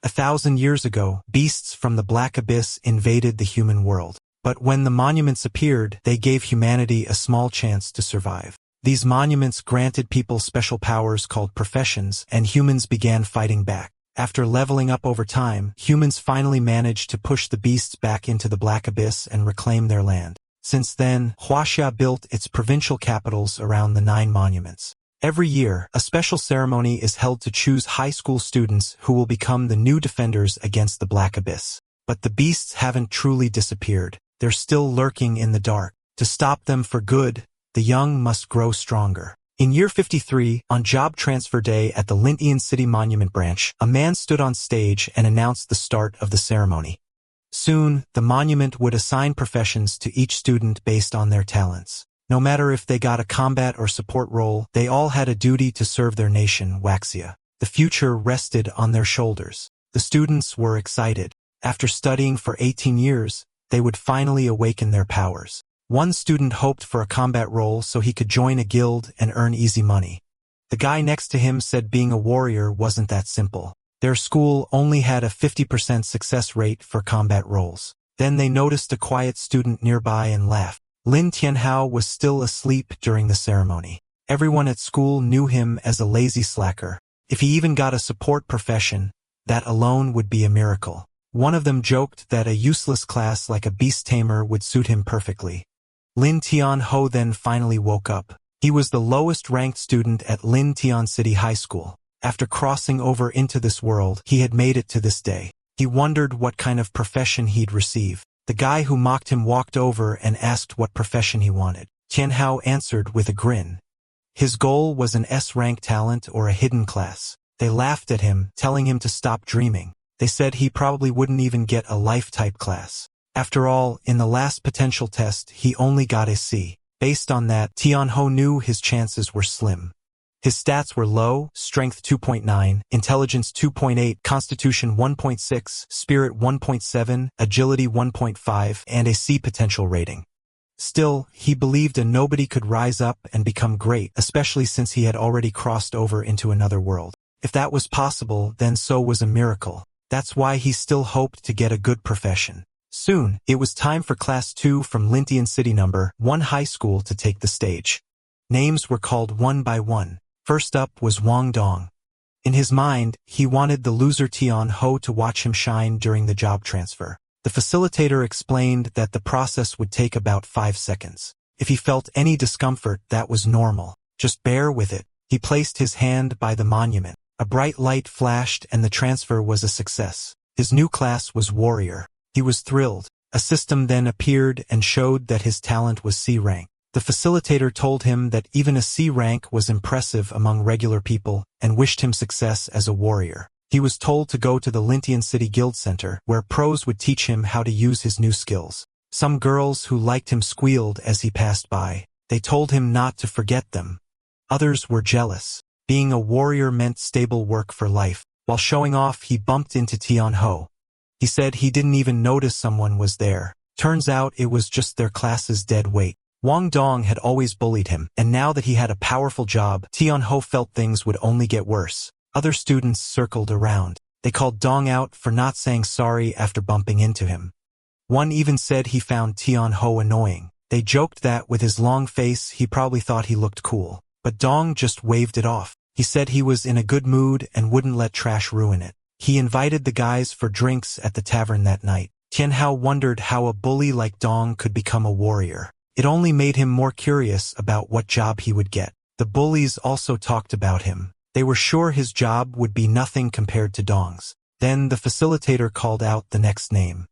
1,000 years ago, beasts from the Black Abyss invaded the human world. But when the monuments appeared, they gave humanity a small chance to survive. These monuments granted people special powers called professions, and humans began fighting back. After leveling up over time, humans finally managed to push the beasts back into the Black Abyss and reclaim their land. Since then, Huaxia built its provincial capitals around the 9 monuments. Every year, a special ceremony is held to choose high school students who will become the new defenders against the Black Abyss. But the beasts haven't truly disappeared. They're still lurking in the dark. To stop them for good, the young must grow stronger. In year 53, on job transfer day at the Lintian City Monument branch, a man stood on stage and announced the start of the ceremony. Soon, the monument would assign professions to each student based on their talents. No matter if they got a combat or support role, they all had a duty to serve their nation, Waxia. The future rested on their shoulders. The students were excited. After studying for 18 years, they would finally awaken their powers. One student hoped for a combat role so he could join a guild and earn easy money. The guy next to him said being a warrior wasn't that simple. Their school only had a 50% success rate for combat roles. Then they noticed a quiet student nearby and laughed. Lin Tianhao was still asleep during the ceremony. Everyone at school knew him as a lazy slacker. If he even got a support profession, that alone would be a miracle. One of them joked that a useless class like a beast tamer would suit him perfectly. Lin Tianhao then finally woke up. He was the lowest-ranked student at Lin Tian City High School. After crossing over into this world, he had made it to this day. He wondered what kind of profession he'd receive. The guy who mocked him walked over and asked what profession he wanted. Tianhao answered with a grin. His goal was an S-rank talent or a hidden class. They laughed at him, telling him to stop dreaming. They said he probably wouldn't even get a life-type class. After all, in the last potential test, he only got a C. Based on that, Tianhao knew his chances were slim. His stats were low, strength 2.9, intelligence 2.8, constitution 1.6, spirit 1.7, agility 1.5, and a C potential rating. Still, he believed a nobody could rise up and become great, especially since he had already crossed over into another world. If that was possible, then so was a miracle. That's why he still hoped to get a good profession. Soon, it was time for Class 2 from Lintian City No. 1 High School to take the stage. Names were called one by one. First up was Wang Dong. In his mind, he wanted the loser Tianhao to watch him shine during the job transfer. The facilitator explained that the process would take about 5 seconds. If he felt any discomfort, that was normal. Just bear with it. He placed his hand by the monument. A bright light flashed and the transfer was a success. His new class was Warrior. He was thrilled. A system then appeared and showed that his talent was C rank. The facilitator told him that even a C rank was impressive among regular people and wished him success as a warrior. He was told to go to the Lintian City Guild Center, where pros would teach him how to use his new skills. Some girls who liked him squealed as he passed by. They told him not to forget them. Others were jealous. Being a warrior meant stable work for life. While showing off, he bumped into Tianhao. He said he didn't even notice someone was there. Turns out it was just their class's dead weight. Wang Dong had always bullied him, and now that he had a powerful job, Tianhao felt things would only get worse. Other students circled around. They called Dong out for not saying sorry after bumping into him. One even said he found Tianhao annoying. They joked that with his long face he probably thought he looked cool. But Dong just waved it off. He said he was in a good mood and wouldn't let trash ruin it. He invited the guys for drinks at the tavern that night. Tianhao wondered how a bully like Dong could become a warrior. It only made him more curious about what job he would get. The bullies also talked about him. They were sure his job would be nothing compared to Dong's. Then the facilitator called out the next name.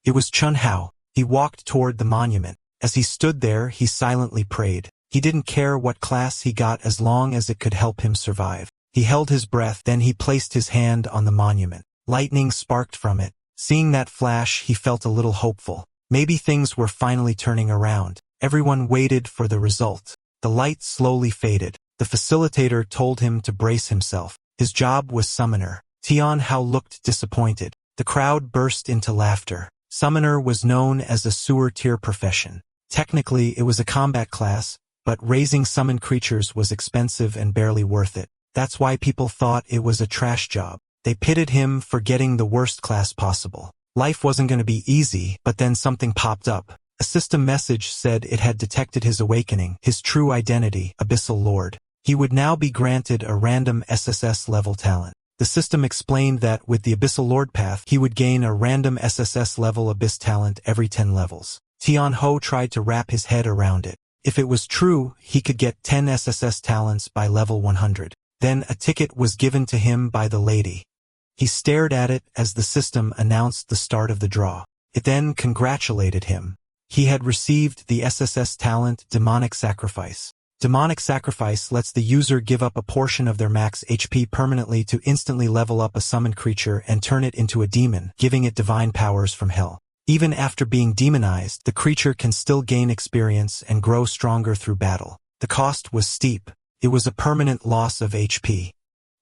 It was Chunhao. He walked toward the monument. As he stood there, he silently prayed. He didn't care what class he got as long as it could help him survive. He held his breath, then he placed his hand on the monument. Lightning sparked from it. Seeing that flash, he felt a little hopeful. Maybe things were finally turning around. Everyone waited for the result. The light slowly faded. The facilitator told him to brace himself. His job was summoner. Tianhao looked disappointed. The crowd burst into laughter. Summoner was known as a sewer-tier profession. Technically, it was a combat class, but raising summoned creatures was expensive and barely worth it. That's why people thought it was a trash job. They pitted him for getting the worst class possible. Life wasn't going to be easy, but then something popped up. A system message said it had detected his awakening, his true identity, Abyssal Lord. He would now be granted a random SSS level talent. The system explained that with the Abyssal Lord path, he would gain a random SSS level Abyss talent every 10 levels. Tianho tried to wrap his head around it. If it was true, he could get 10 SSS talents by level 100. Then a ticket was given to him by the lady. He stared at it as the system announced the start of the draw. It then congratulated him. He had received the SSS talent Demonic Sacrifice. Demonic Sacrifice lets the user give up a portion of their max HP permanently to instantly level up a summoned creature and turn it into a demon, giving it divine powers from hell. Even after being demonized, the creature can still gain experience and grow stronger through battle. The cost was steep. It was a permanent loss of HP.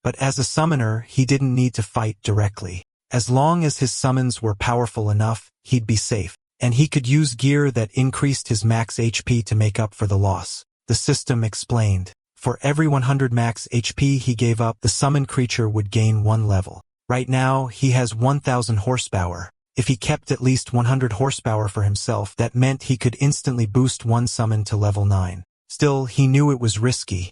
But as a summoner, he didn't need to fight directly. As long as his summons were powerful enough, he'd be safe. And he could use gear that increased his max HP to make up for the loss. The system explained. For every 100 max HP he gave up, the summoned creature would gain 1 level. Right now, he has 1000 horsepower. If he kept at least 100 horsepower for himself, that meant he could instantly boost one summon to level 9. Still, he knew it was risky.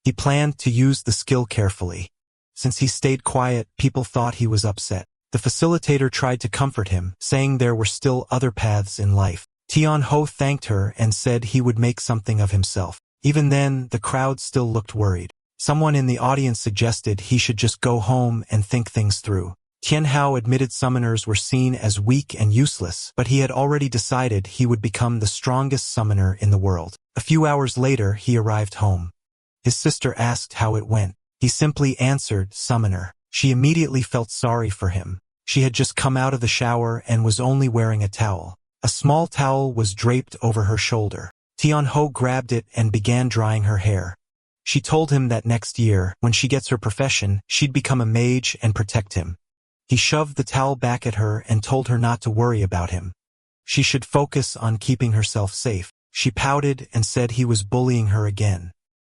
He planned to use the skill carefully. Since he stayed quiet, people thought he was upset. The facilitator tried to comfort him, saying there were still other paths in life. Tianho thanked her and said he would make something of himself. Even then, the crowd still looked worried. Someone in the audience suggested he should just go home and think things through. Tianhao admitted summoners were seen as weak and useless, but he had already decided he would become the strongest summoner in the world. A few hours later, he arrived home. His sister asked how it went. He simply answered, "Summoner." She immediately felt sorry for him. She had just come out of the shower and was only wearing a towel. A small towel was draped over her shoulder. Tianho grabbed it and began drying her hair. She told him that next year, when she gets her profession, she'd become a mage and protect him. He shoved the towel back at her and told her not to worry about him. She should focus on keeping herself safe. She pouted and said he was bullying her again.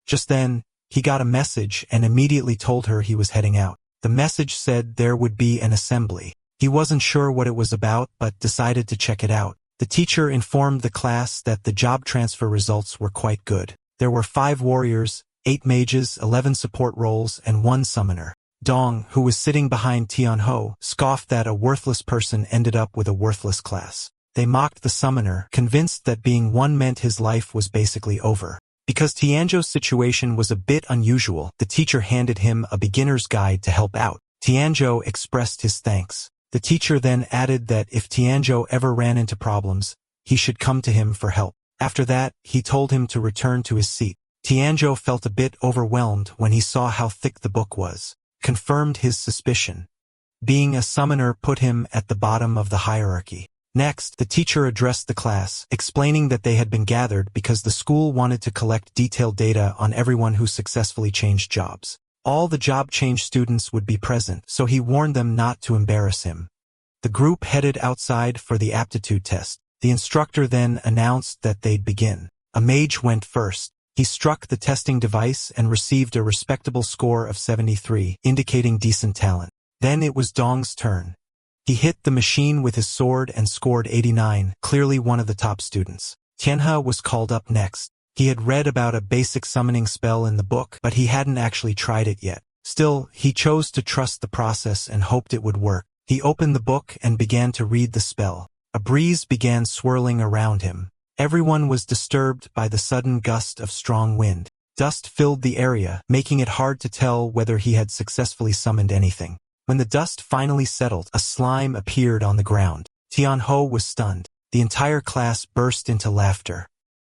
Just then, he got a message and immediately told her he was heading out. The message said there would be an assembly. He wasn't sure what it was about, but decided to check it out. The teacher informed the class that the job transfer results were quite good. There were 5 warriors, 8 mages, 11 support roles, and 1 summoner. Dong, who was sitting behind Tianho, scoffed that a worthless person ended up with a worthless class. They mocked the summoner, convinced that being one meant his life was basically over. Because Tianzhou's situation was a bit unusual, the teacher handed him a beginner's guide to help out. Tianzhou expressed his thanks. The teacher then added that if Tianzhou ever ran into problems, he should come to him for help. After that, he told him to return to his seat. Tianzhou felt a bit overwhelmed when he saw how thick the book was. Confirmed his suspicion. Being a summoner put him at the bottom of the hierarchy. Next, the teacher addressed the class, explaining that they had been gathered because the school wanted to collect detailed data on everyone who successfully changed jobs. All the job change students would be present, so he warned them not to embarrass him. The group headed outside for the aptitude test. The instructor then announced that they'd begin. A mage went first. He struck the testing device and received a respectable score of 73, indicating decent talent. Then it was Dong's turn. He hit the machine with his sword and scored 89, clearly one of the top students. Tianhe was called up next. He had read about a basic summoning spell in the book, but he hadn't actually tried it yet. Still, he chose to trust the process and hoped it would work. He opened the book and began to read the spell. A breeze began swirling around him. Everyone was disturbed by the sudden gust of strong wind. Dust filled the area, making it hard to tell whether he had successfully summoned anything. When the dust finally settled, a slime appeared on the ground. Tianho was stunned. The entire class burst into laughter.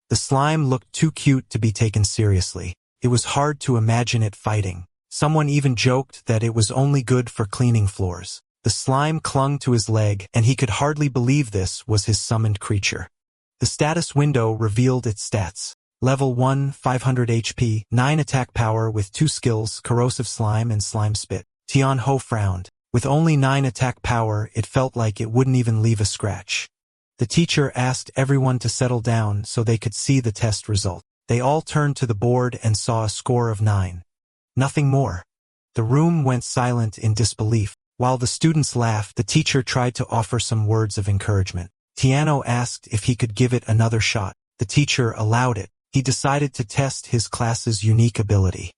The slime looked too cute to be taken seriously. It was hard to imagine it fighting. Someone even joked that it was only good for cleaning floors. The slime clung to his leg, and he could hardly believe this was his summoned creature. The status window revealed its stats. Level 1, 500 HP, 9 attack power with 2 skills, Corrosive Slime and Slime Spit. Tianho frowned. With only 9 attack power, it felt like it wouldn't even leave a scratch. The teacher asked everyone to settle down so they could see the test result. They all turned to the board and saw a score of 9. Nothing more. The room went silent in disbelief. While the students laughed, the teacher tried to offer some words of encouragement. Tiano asked if he could give it another shot. The teacher allowed it. He decided to test his class's unique ability.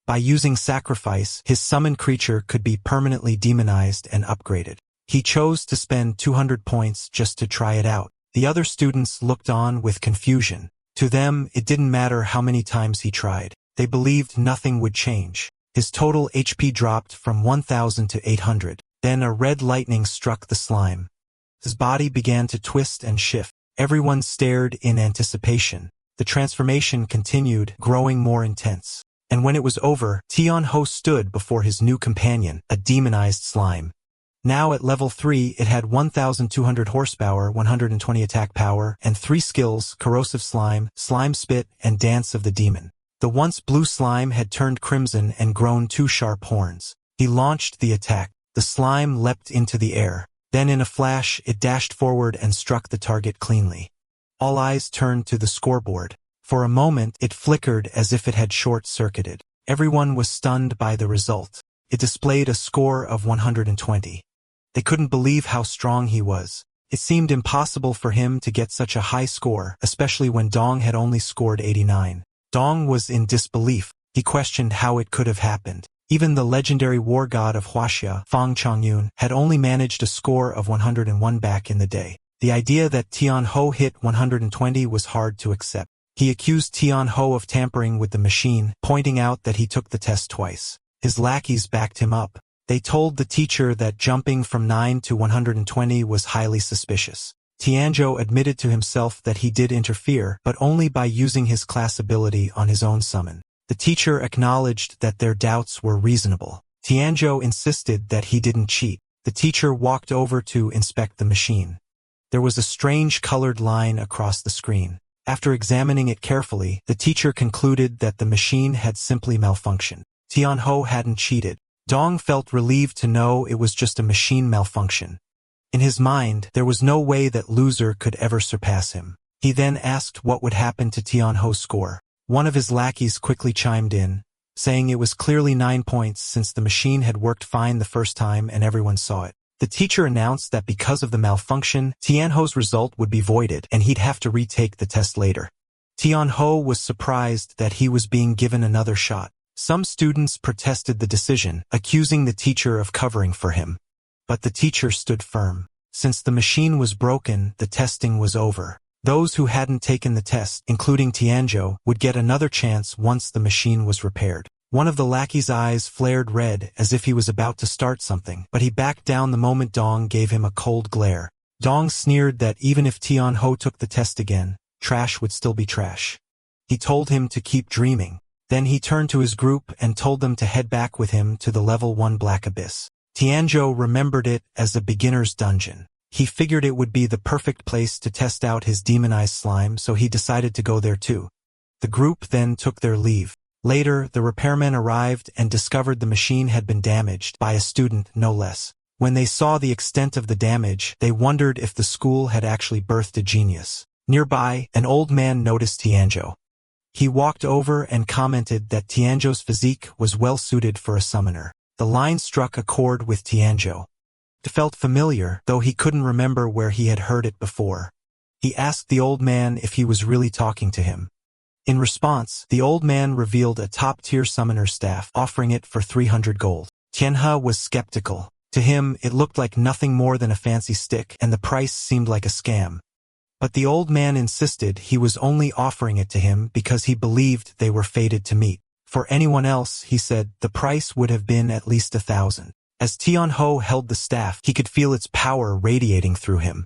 By using sacrifice, his summoned creature could be permanently demonized and upgraded. He chose to spend 200 points just to try it out. The other students looked on with confusion. To them, it didn't matter how many times he tried. They believed nothing would change. His total HP dropped from 1,000 to 800. Then a red lightning struck the slime. His body began to twist and shift. Everyone stared in anticipation. The transformation continued, growing more intense. And when it was over, Tian-Ho stood before his new companion, a demonized slime. Now at level 3, it had 1,200 horsepower, 120 attack power, and 3 skills: Corrosive Slime, Slime Spit, and Dance of the Demon. The once blue slime had turned crimson and grown 2 sharp horns. He launched the attack. The slime leapt into the air. Then in a flash, it dashed forward and struck the target cleanly. All eyes turned to the scoreboard. For a moment, it flickered as if it had short-circuited. Everyone was stunned by the result. It displayed a score of 120. They couldn't believe how strong he was. It seemed impossible for him to get such a high score, especially when Dong had only scored 89. Dong was in disbelief. He questioned how it could have happened. Even the legendary war god of Huaxia, Fang Chongyun, had only managed a score of 101 back in the day. The idea that Tian-Ho hit 120 was hard to accept. He accused Tian-Ho of tampering with the machine, pointing out that he took the test twice. His lackeys backed him up. They told the teacher that jumping from 9 to 120 was highly suspicious. Tianzhou admitted to himself that he did interfere, but only by using his class ability on his own summon. The teacher acknowledged that their doubts were reasonable. Tianzhou insisted that he didn't cheat. The teacher walked over to inspect the machine. There was a strange colored line across the screen. After examining it carefully, the teacher concluded that the machine had simply malfunctioned. Tian-Ho hadn't cheated. Dong felt relieved to know it was just a machine malfunction. In his mind, there was no way that loser could ever surpass him. He then asked what would happen to Tian-Ho's score. One of his lackeys quickly chimed in, saying it was clearly 9 points since the machine had worked fine the first time and everyone saw it. The teacher announced that because of the malfunction, Tian-Ho's result would be voided and he'd have to retake the test later. Tian-Ho was surprised that he was being given another shot. Some students protested the decision, accusing the teacher of covering for him. But the teacher stood firm. Since the machine was broken, the testing was over. Those who hadn't taken the test, including Tianzhou, would get another chance once the machine was repaired. One of the lackey's eyes flared red as if he was about to start something, but he backed down the moment Dong gave him a cold glare. Dong sneered that even if Tian-Ho took the test again, trash would still be trash. He told him to keep dreaming. Then he turned to his group and told them to head back with him to the level 1 Black Abyss. Tianzhou remembered it as a beginner's dungeon. He figured it would be the perfect place to test out his demonized slime, so he decided to go there too. The group then took their leave. Later, the repairmen arrived and discovered the machine had been damaged by a student, no less. When they saw the extent of the damage, they wondered if the school had actually birthed a genius. Nearby, an old man noticed Tianzhou. He walked over and commented that Tianzhou's physique was well suited for a summoner. The line struck a chord with Tianzhou. It felt familiar, though he couldn't remember where he had heard it before. He asked the old man if he was really talking to him. In response, the old man revealed a top-tier summoner's staff, offering it for 300 gold. Tianhe was skeptical. To him, it looked like nothing more than a fancy stick, and the price seemed like a scam. But the old man insisted he was only offering it to him because he believed they were fated to meet. For anyone else, he said, the price would have been at least 1,000. As Tian-Ho held the staff, he could feel its power radiating through him.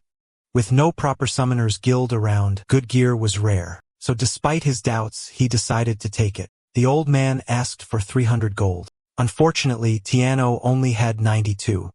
With no proper summoners guild around, good gear was rare. So despite his doubts, he decided to take it. The old man asked for 300 gold. Unfortunately, Tiano only had 92.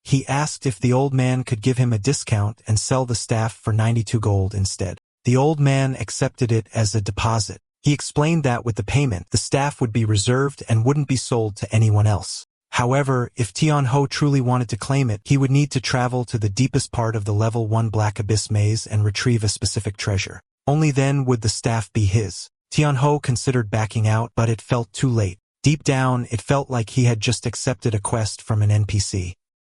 He asked if the old man could give him a discount and sell the staff for 92 gold instead. The old man accepted it as a deposit. He explained that with the payment, the staff would be reserved and wouldn't be sold to anyone else. However, if Tian-Ho truly wanted to claim it, he would need to travel to the deepest part of the level 1 Black Abyss maze and retrieve a specific treasure. Only then would the staff be his. Tian-Ho considered backing out, but it felt too late. Deep down, it felt like he had just accepted a quest from an NPC.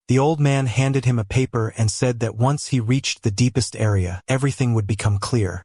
The old man handed him a paper and said that once he reached the deepest area, everything would become clear.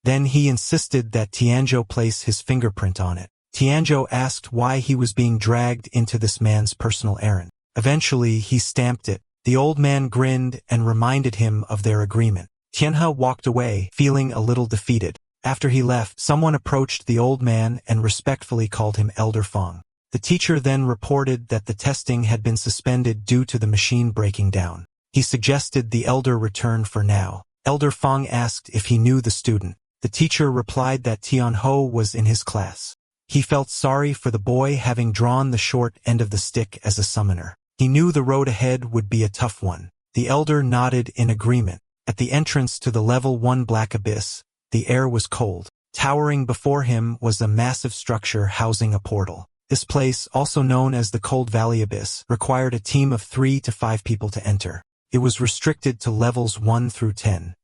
Then he insisted that Tianzhou place his fingerprint on it. Tianzhou asked why he was being dragged into this man's personal errand. Eventually, he stamped it. The old man grinned and reminded him of their agreement. Tianhe walked away, feeling a little defeated. After he left, someone approached the old man and respectfully called him Elder Fong. The teacher then reported that the testing had been suspended due to the machine breaking down. He suggested the elder return for now. Elder Fong asked if he knew the student. The teacher replied that Tianhe was in his class. He felt sorry for the boy having drawn the short end of the stick as a summoner. He knew the road ahead would be a tough one. The elder nodded in agreement. At the entrance to the level 1 black abyss, the air was cold. Towering before him was a massive structure housing a portal. This place, also known as the Cold Valley Abyss, required a team of 3 to 5 people to enter. It was restricted to levels 1 through 10.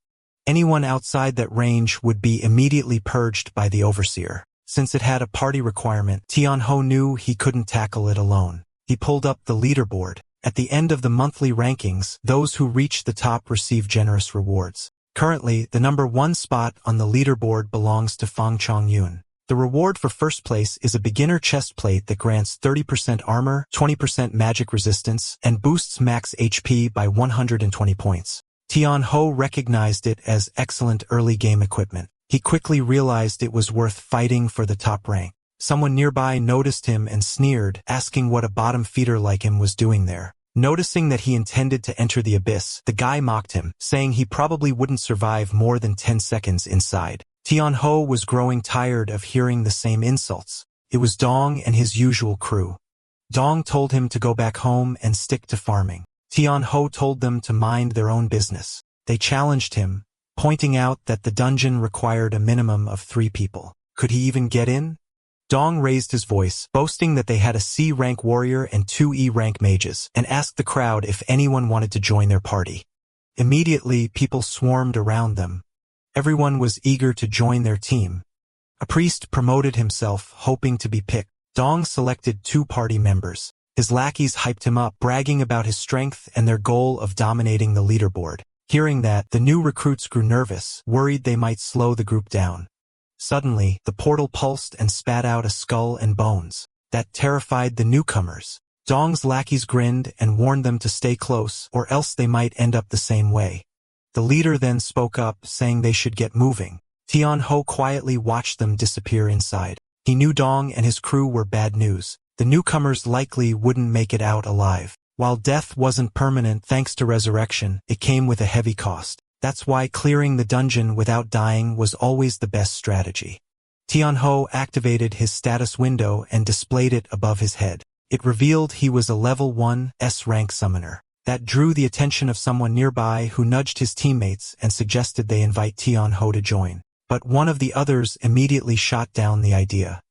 Anyone outside that range would be immediately purged by the overseer. Since it had a party requirement, Tianhe knew he couldn't tackle it alone. He pulled up the leaderboard. At the end of the monthly rankings, those who reached the top receive generous rewards. Currently, the number 1 spot on the leaderboard belongs to Fang Chongyun. The reward for first place is a beginner chest plate that grants 30% armor, 20% magic resistance, and boosts max HP by 120 points. Tianhe recognized it as excellent early game equipment. He quickly realized it was worth fighting for the top rank. Someone nearby noticed him and sneered, asking what a bottom feeder like him was doing there. Noticing that he intended to enter the abyss, the guy mocked him, saying he probably wouldn't survive more than 10 seconds inside. Tianhe was growing tired of hearing the same insults. It was Dong and his usual crew. Dong told him to go back home and stick to farming. Tianhe told them to mind their own business. They challenged him, pointing out that the dungeon required a minimum of 3 people. Could he even get in? Dong raised his voice, boasting that they had a C-rank warrior and 2 E-rank mages, and asked the crowd if anyone wanted to join their party. Immediately, people swarmed around them. Everyone was eager to join their team. A priest promoted himself, hoping to be picked. Dong selected 2 party members. His lackeys hyped him up, bragging about his strength and their goal of dominating the leaderboard. Hearing that, the new recruits grew nervous, worried they might slow the group down. Suddenly, the portal pulsed and spat out a skull and bones. That terrified the newcomers. Dong's lackeys grinned and warned them to stay close, or else they might end up the same way. The leader then spoke up, saying they should get moving. Tianhe quietly watched them disappear inside. He knew Dong and his crew were bad news. The newcomers likely wouldn't make it out alive. While death wasn't permanent thanks to resurrection, it came with a heavy cost. That's why clearing the dungeon without dying was always the best strategy. Tianhe activated his status window and displayed it above his head. It revealed he was a level 1 S-rank summoner. That drew the attention of someone nearby who nudged his teammates and suggested they invite Tianhe to join. But one of the others immediately shot down the idea.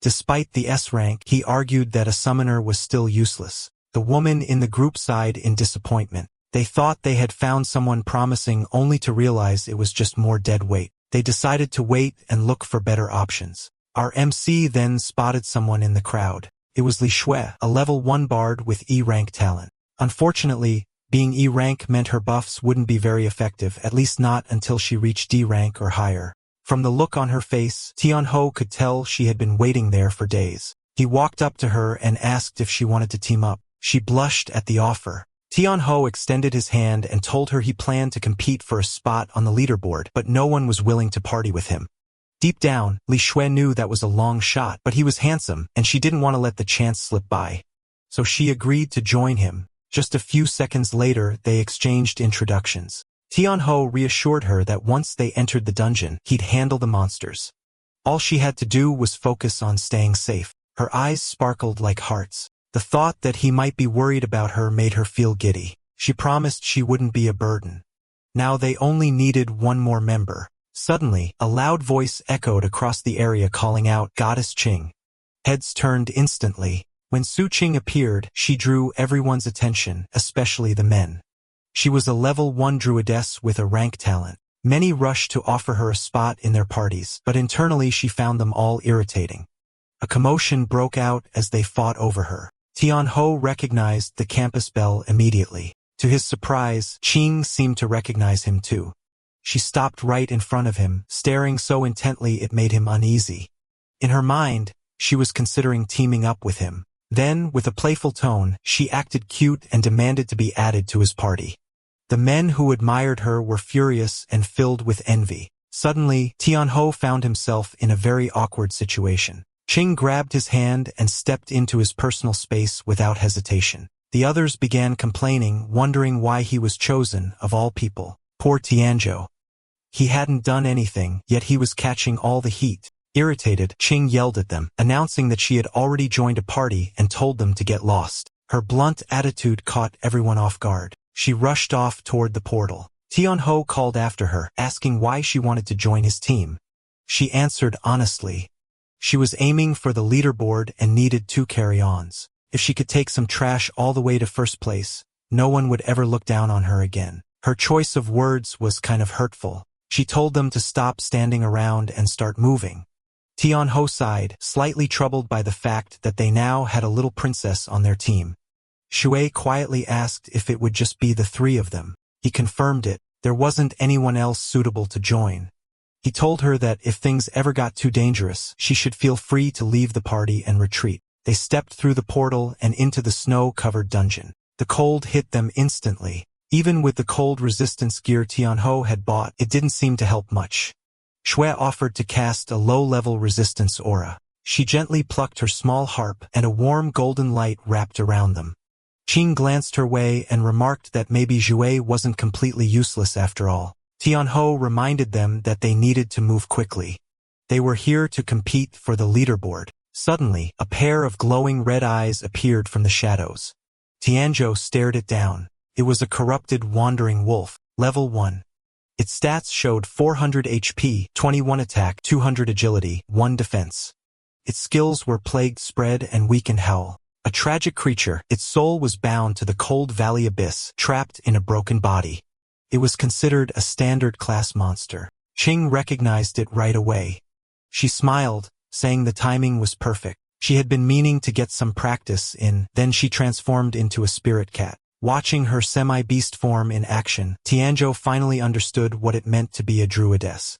Despite the S-rank, he argued that a summoner was still useless. The woman in the group sighed in disappointment. They thought they had found someone promising only to realize it was just more dead weight. They decided to wait and look for better options. Our MC then spotted someone in the crowd. It was Li Shui, a level 1 bard with E-rank talent. Unfortunately, being E-rank meant her buffs wouldn't be very effective, at least not until she reached D-rank or higher. From the look on her face, Tianhe could tell she had been waiting there for days. He walked up to her and asked if she wanted to team up. She blushed at the offer. Tianhe extended his hand and told her he planned to compete for a spot on the leaderboard, but no one was willing to party with him. Deep down, Li Shui knew that was a long shot, but he was handsome, and she didn't want to let the chance slip by. So she agreed to join him. Just a few seconds later, they exchanged introductions. Tianhe reassured her that once they entered the dungeon, he'd handle the monsters. All she had to do was focus on staying safe. Her eyes sparkled like hearts. The thought that he might be worried about her made her feel giddy. She promised she wouldn't be a burden. Now they only needed 1 more member. Suddenly, a loud voice echoed across the area calling out, "Goddess Qing." Heads turned instantly. When Su Qing appeared, she drew everyone's attention, especially the men. She was a level 1 druidess with a rank talent. Many rushed to offer her a spot in their parties, but internally she found them all irritating. A commotion broke out as they fought over her. Tianho recognized the campus bell immediately. To his surprise, Qing seemed to recognize him too. She stopped right in front of him, staring so intently it made him uneasy. In her mind, she was considering teaming up with him. Then, with a playful tone, she acted cute and demanded to be added to his party. The men who admired her were furious and filled with envy. Suddenly, Tianho found himself in a very awkward situation. Qing grabbed his hand and stepped into his personal space without hesitation. The others began complaining, wondering why he was chosen, of all people. Poor Tianzhou. He hadn't done anything, yet he was catching all the heat. Irritated, Qing yelled at them, announcing that she had already joined a party and told them to get lost. Her blunt attitude caught everyone off guard. She rushed off toward the portal. Tianho called after her, asking why she wanted to join his team. She answered honestly. She was aiming for the leaderboard and needed 2 carry-ons. If she could take some trash all the way to first place, no one would ever look down on her again. Her choice of words was kind of hurtful. She told them to stop standing around and start moving. Tianho sighed, slightly troubled by the fact that they now had a little princess on their team. Shui quietly asked if it would just be the 3 of them. He confirmed it. There wasn't anyone else suitable to join. He told her that if things ever got too dangerous, she should feel free to leave the party and retreat. They stepped through the portal and into the snow-covered dungeon. The cold hit them instantly. Even with the cold resistance gear Tianho had bought, it didn't seem to help much. Shui offered to cast a low-level resistance aura. She gently plucked her small harp, and a warm golden light wrapped around them. Qing glanced her way and remarked that maybe Zhui wasn't completely useless after all. Tianho reminded them that they needed to move quickly. They were here to compete for the leaderboard. Suddenly, a pair of glowing red eyes appeared from the shadows. Tianzhou stared it down. It was a corrupted wandering wolf, level 1. Its stats showed 400 HP, 21 attack, 200 agility, 1 defense. Its skills were Plagued Spread and Weakened Howl. A tragic creature, its soul was bound to the cold valley abyss, trapped in a broken body. It was considered a standard class monster. Qing recognized it right away. She smiled, saying the timing was perfect. She had been meaning to get some practice in, then she transformed into a spirit cat. Watching her semi-beast form in action, Tianzhou finally understood what it meant to be a druidess.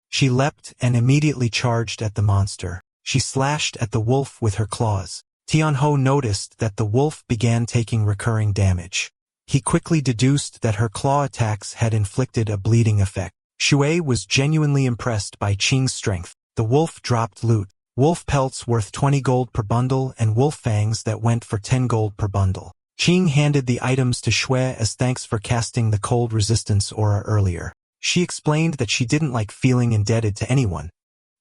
She leapt and immediately charged at the monster. She slashed at the wolf with her claws. Tianho noticed that the wolf began taking recurring damage. He quickly deduced that her claw attacks had inflicted a bleeding effect. Shui was genuinely impressed by Qing's strength. The wolf dropped loot. Wolf pelts worth 20 gold per bundle and wolf fangs that went for 10 gold per bundle. Qing handed the items to Shui as thanks for casting the cold resistance aura earlier. She explained that she didn't like feeling indebted to anyone.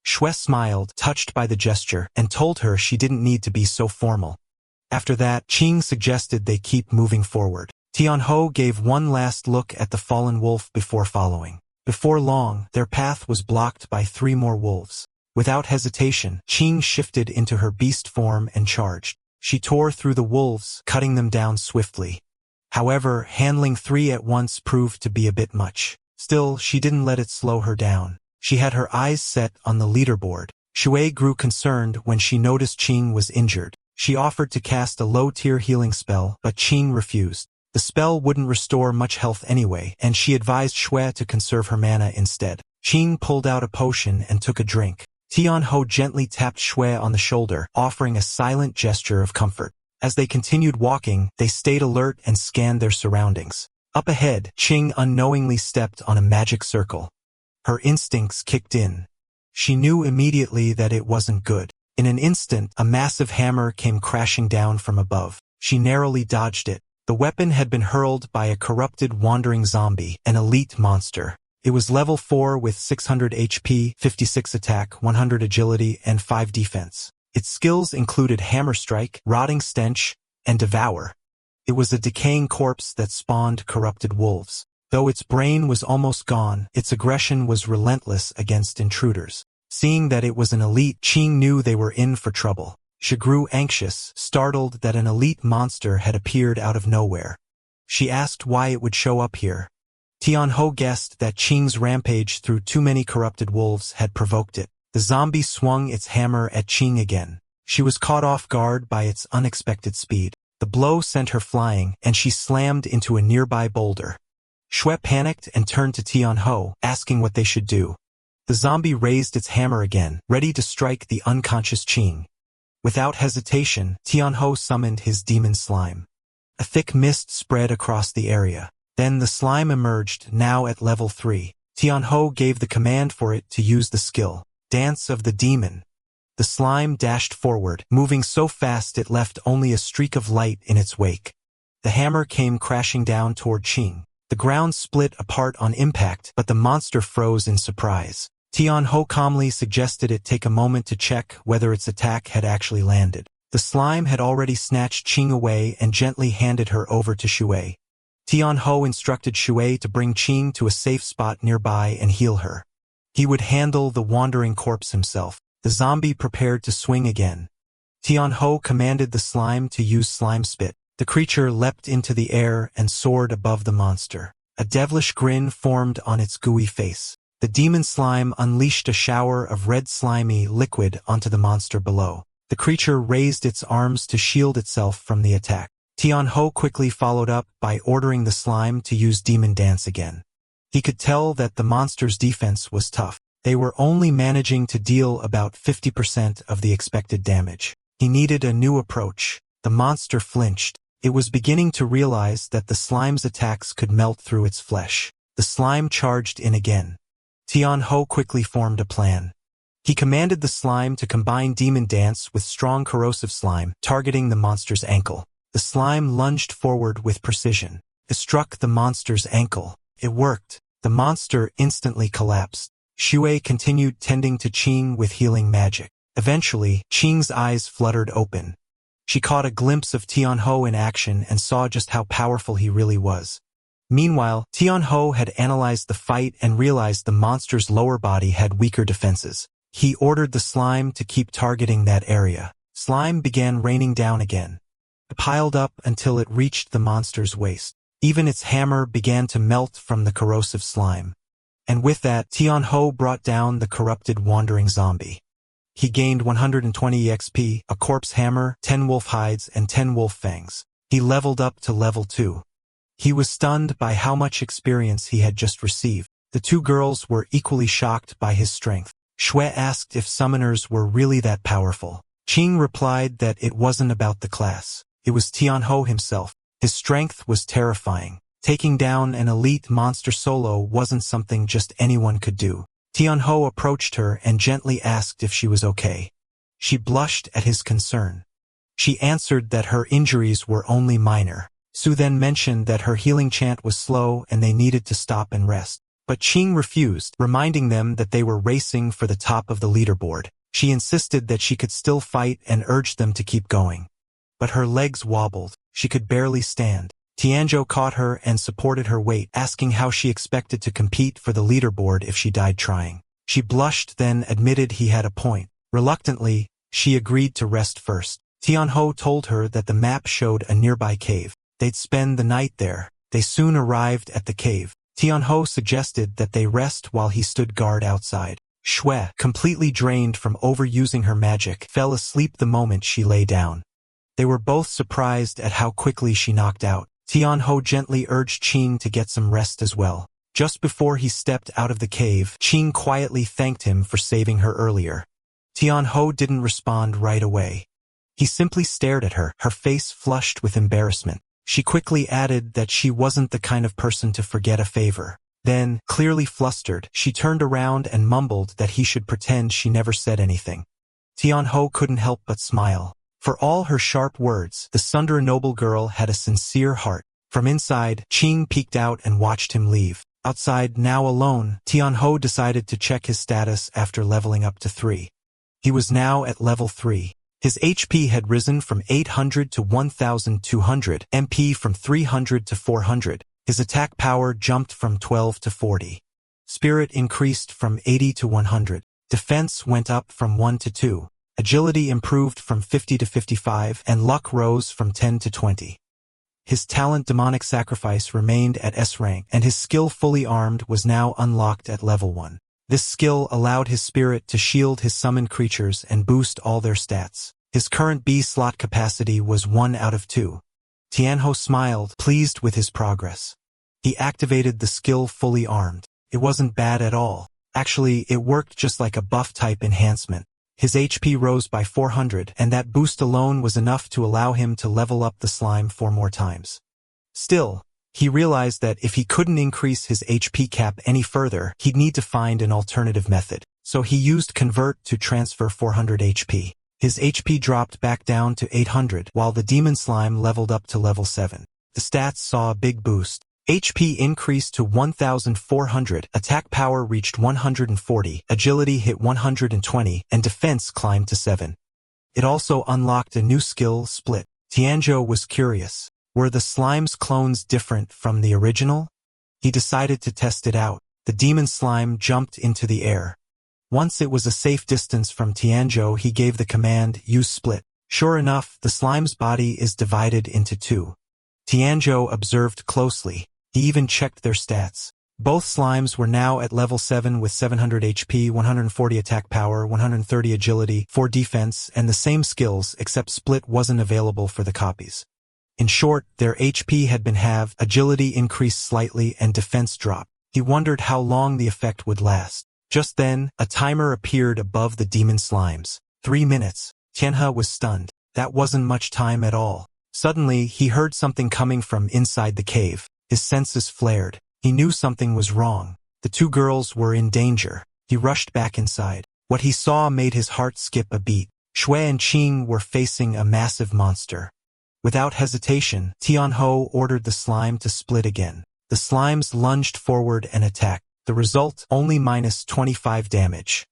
Shui smiled, touched by the gesture, and told her she didn't need to be so formal. After that, Qing suggested they keep moving forward. Tianho gave one last look at the fallen wolf before following. Before long, their path was blocked by 3 more wolves. Without hesitation, Qing shifted into her beast form and charged. She tore through the wolves, cutting them down swiftly. However, handling 3 at once proved to be a bit much. Still, she didn't let it slow her down. She had her eyes set on the leaderboard. Shui grew concerned when she noticed Qing was injured. She offered to cast a low-tier healing spell, but Qing refused. The spell wouldn't restore much health anyway, and she advised Shui to conserve her mana instead. Qing pulled out a potion and took a drink. Tianho gently tapped Shui on the shoulder, offering a silent gesture of comfort. As they continued walking, they stayed alert and scanned their surroundings. Up ahead, Qing unknowingly stepped on a magic circle. Her instincts kicked in. She knew immediately that it wasn't good. In an instant, a massive hammer came crashing down from above. She narrowly dodged it. The weapon had been hurled by a corrupted wandering zombie, an elite monster. It was level 4 with 600 HP, 56 attack, 100 agility, and 5 defense. Its skills included Hammer Strike, Rotting Stench, and Devour. It was a decaying corpse that spawned corrupted wolves. Though its brain was almost gone, its aggression was relentless against intruders. Seeing that it was an elite, Qing knew they were in for trouble. She grew anxious, startled that an elite monster had appeared out of nowhere. She asked why it would show up here. Tianho guessed that Qing's rampage through too many corrupted wolves had provoked it. The zombie swung its hammer at Qing again. She was caught off guard by its unexpected speed. The blow sent her flying, and she slammed into a nearby boulder. Shui panicked and turned to Tianho, asking what they should do. The zombie raised its hammer again, ready to strike the unconscious Qing. Without hesitation, Tianho summoned his demon slime. A thick mist spread across the area. Then the slime emerged, now at level 3. Tianho gave the command for it to use the skill, Dance of the Demon. The slime dashed forward, moving so fast it left only a streak of light in its wake. The hammer came crashing down toward Qing. The ground split apart on impact, but the monster froze in surprise. Tianho calmly suggested it take a moment to check whether its attack had actually landed. The slime had already snatched Qing away and gently handed her over to Shui. Tianho instructed Shui to bring Qing to a safe spot nearby and heal her. He would handle the wandering corpse himself. The zombie prepared to swing again. Tianho commanded the slime to use slime spit. The creature leapt into the air and soared above the monster. A devilish grin formed on its gooey face. The demon slime unleashed a shower of red slimy liquid onto the monster below. The creature raised its arms to shield itself from the attack. Tianho quickly followed up by ordering the slime to use Demon Dance again. He could tell that the monster's defense was tough. They were only managing to deal about 50% of the expected damage. He needed a new approach. The monster flinched. It was beginning to realize that the slime's attacks could melt through its flesh. The slime charged in again. Tianho quickly formed a plan. He commanded the slime to combine Demon Dance with strong corrosive slime, targeting the monster's ankle. The slime lunged forward with precision. It struck the monster's ankle. It worked. The monster instantly collapsed. Shui continued tending to Qing with healing magic. Eventually, Qing's eyes fluttered open. She caught a glimpse of Tianho in action and saw just how powerful he really was. Meanwhile, Tianho had analyzed the fight and realized the monster's lower body had weaker defenses. He ordered the slime to keep targeting that area. Slime began raining down again. It piled up until it reached the monster's waist. Even its hammer began to melt from the corrosive slime. And with that, Tianho brought down the corrupted wandering zombie. He gained 120 EXP, a corpse hammer, 10 wolf hides, and 10 wolf fangs. He leveled up to level 2. He was stunned by how much experience he had just received. The two girls were equally shocked by his strength. Shui asked if summoners were really that powerful. Qing replied that it wasn't about the class. It was Tianho himself. His strength was terrifying. Taking down an elite monster solo wasn't something just anyone could do. Tianho approached her and gently asked if she was okay. She blushed at his concern. She answered that her injuries were only minor. Su then mentioned that her healing chant was slow and they needed to stop and rest. But Qing refused, reminding them that they were racing for the top of the leaderboard. She insisted that she could still fight and urged them to keep going. But her legs wobbled. She could barely stand. Tianzhou caught her and supported her weight, asking how she expected to compete for the leaderboard if she died trying. She blushed, then admitted he had a point. Reluctantly, she agreed to rest first. Tianho told her that the map showed a nearby cave. They'd spend the night there. They soon arrived at the cave. Tianho suggested that they rest while he stood guard outside. Shui, completely drained from overusing her magic, fell asleep the moment she lay down. They were both surprised at how quickly she knocked out. Tianho gently urged Qing to get some rest as well. Just before he stepped out of the cave, Qing quietly thanked him for saving her earlier. Tianho didn't respond right away. He simply stared at her, her face flushed with embarrassment. She quickly added that she wasn't the kind of person to forget a favor. Then, clearly flustered, she turned around and mumbled that he should pretend she never said anything. Tianho couldn't help but smile. For all her sharp words, the Sundara noble girl had a sincere heart. From inside, Qing peeked out and watched him leave. Outside, now alone, Tianho decided to check his status after leveling up to 3. He was now at level 3. His HP had risen from 800 to 1,200, MP from 300 to 400. His attack power jumped from 12 to 40. Spirit increased from 80 to 100. Defense went up from 1 to 2. Agility improved from 50 to 55, and luck rose from 10 to 20. His talent Demonic Sacrifice remained at S rank, and his skill Fully Armed was now unlocked at level 1. This skill allowed his spirit to shield his summoned creatures and boost all their stats. His current B slot capacity was 1 out of 2. Tianho smiled, pleased with his progress. He activated the skill fully armed. It wasn't bad at all. Actually, it worked just like a buff-type enhancement. His HP rose by 400, and that boost alone was enough to allow him to level up the slime 4 more times. Still, he realized that if he couldn't increase his HP cap any further, he'd need to find an alternative method. So he used Convert to transfer 400 HP. His HP dropped back down to 800, while the demon slime leveled up to level 7. The stats saw a big boost. HP increased to 1,400, attack power reached 140, agility hit 120, and defense climbed to 7. It also unlocked a new skill, Split. Tianzhou was curious. Were the slime's clones different from the original? He decided to test it out. The demon slime jumped into the air. Once it was a safe distance from Tianzhou, he gave the command, use Split. Sure enough, the slime's body is divided into 2. Tianzhou observed closely. He even checked their stats. Both slimes were now at level 7 with 700 HP, 140 attack power, 130 agility, 4 defense, and the same skills, except Split wasn't available for the copies. In short, their HP had been halved, agility increased slightly, and defense dropped. He wondered how long the effect would last. Just then, a timer appeared above the demon slimes. 3 minutes. Tianhe was stunned. That wasn't much time at all. Suddenly, he heard something coming from inside the cave. His senses flared. He knew something was wrong. The 2 girls were in danger. He rushed back inside. What he saw made his heart skip a beat. Shui and Qing were facing a massive monster. Without hesitation, Tianho ordered the slime to split again. The slimes lunged forward and attacked. The result, only minus 25 damage.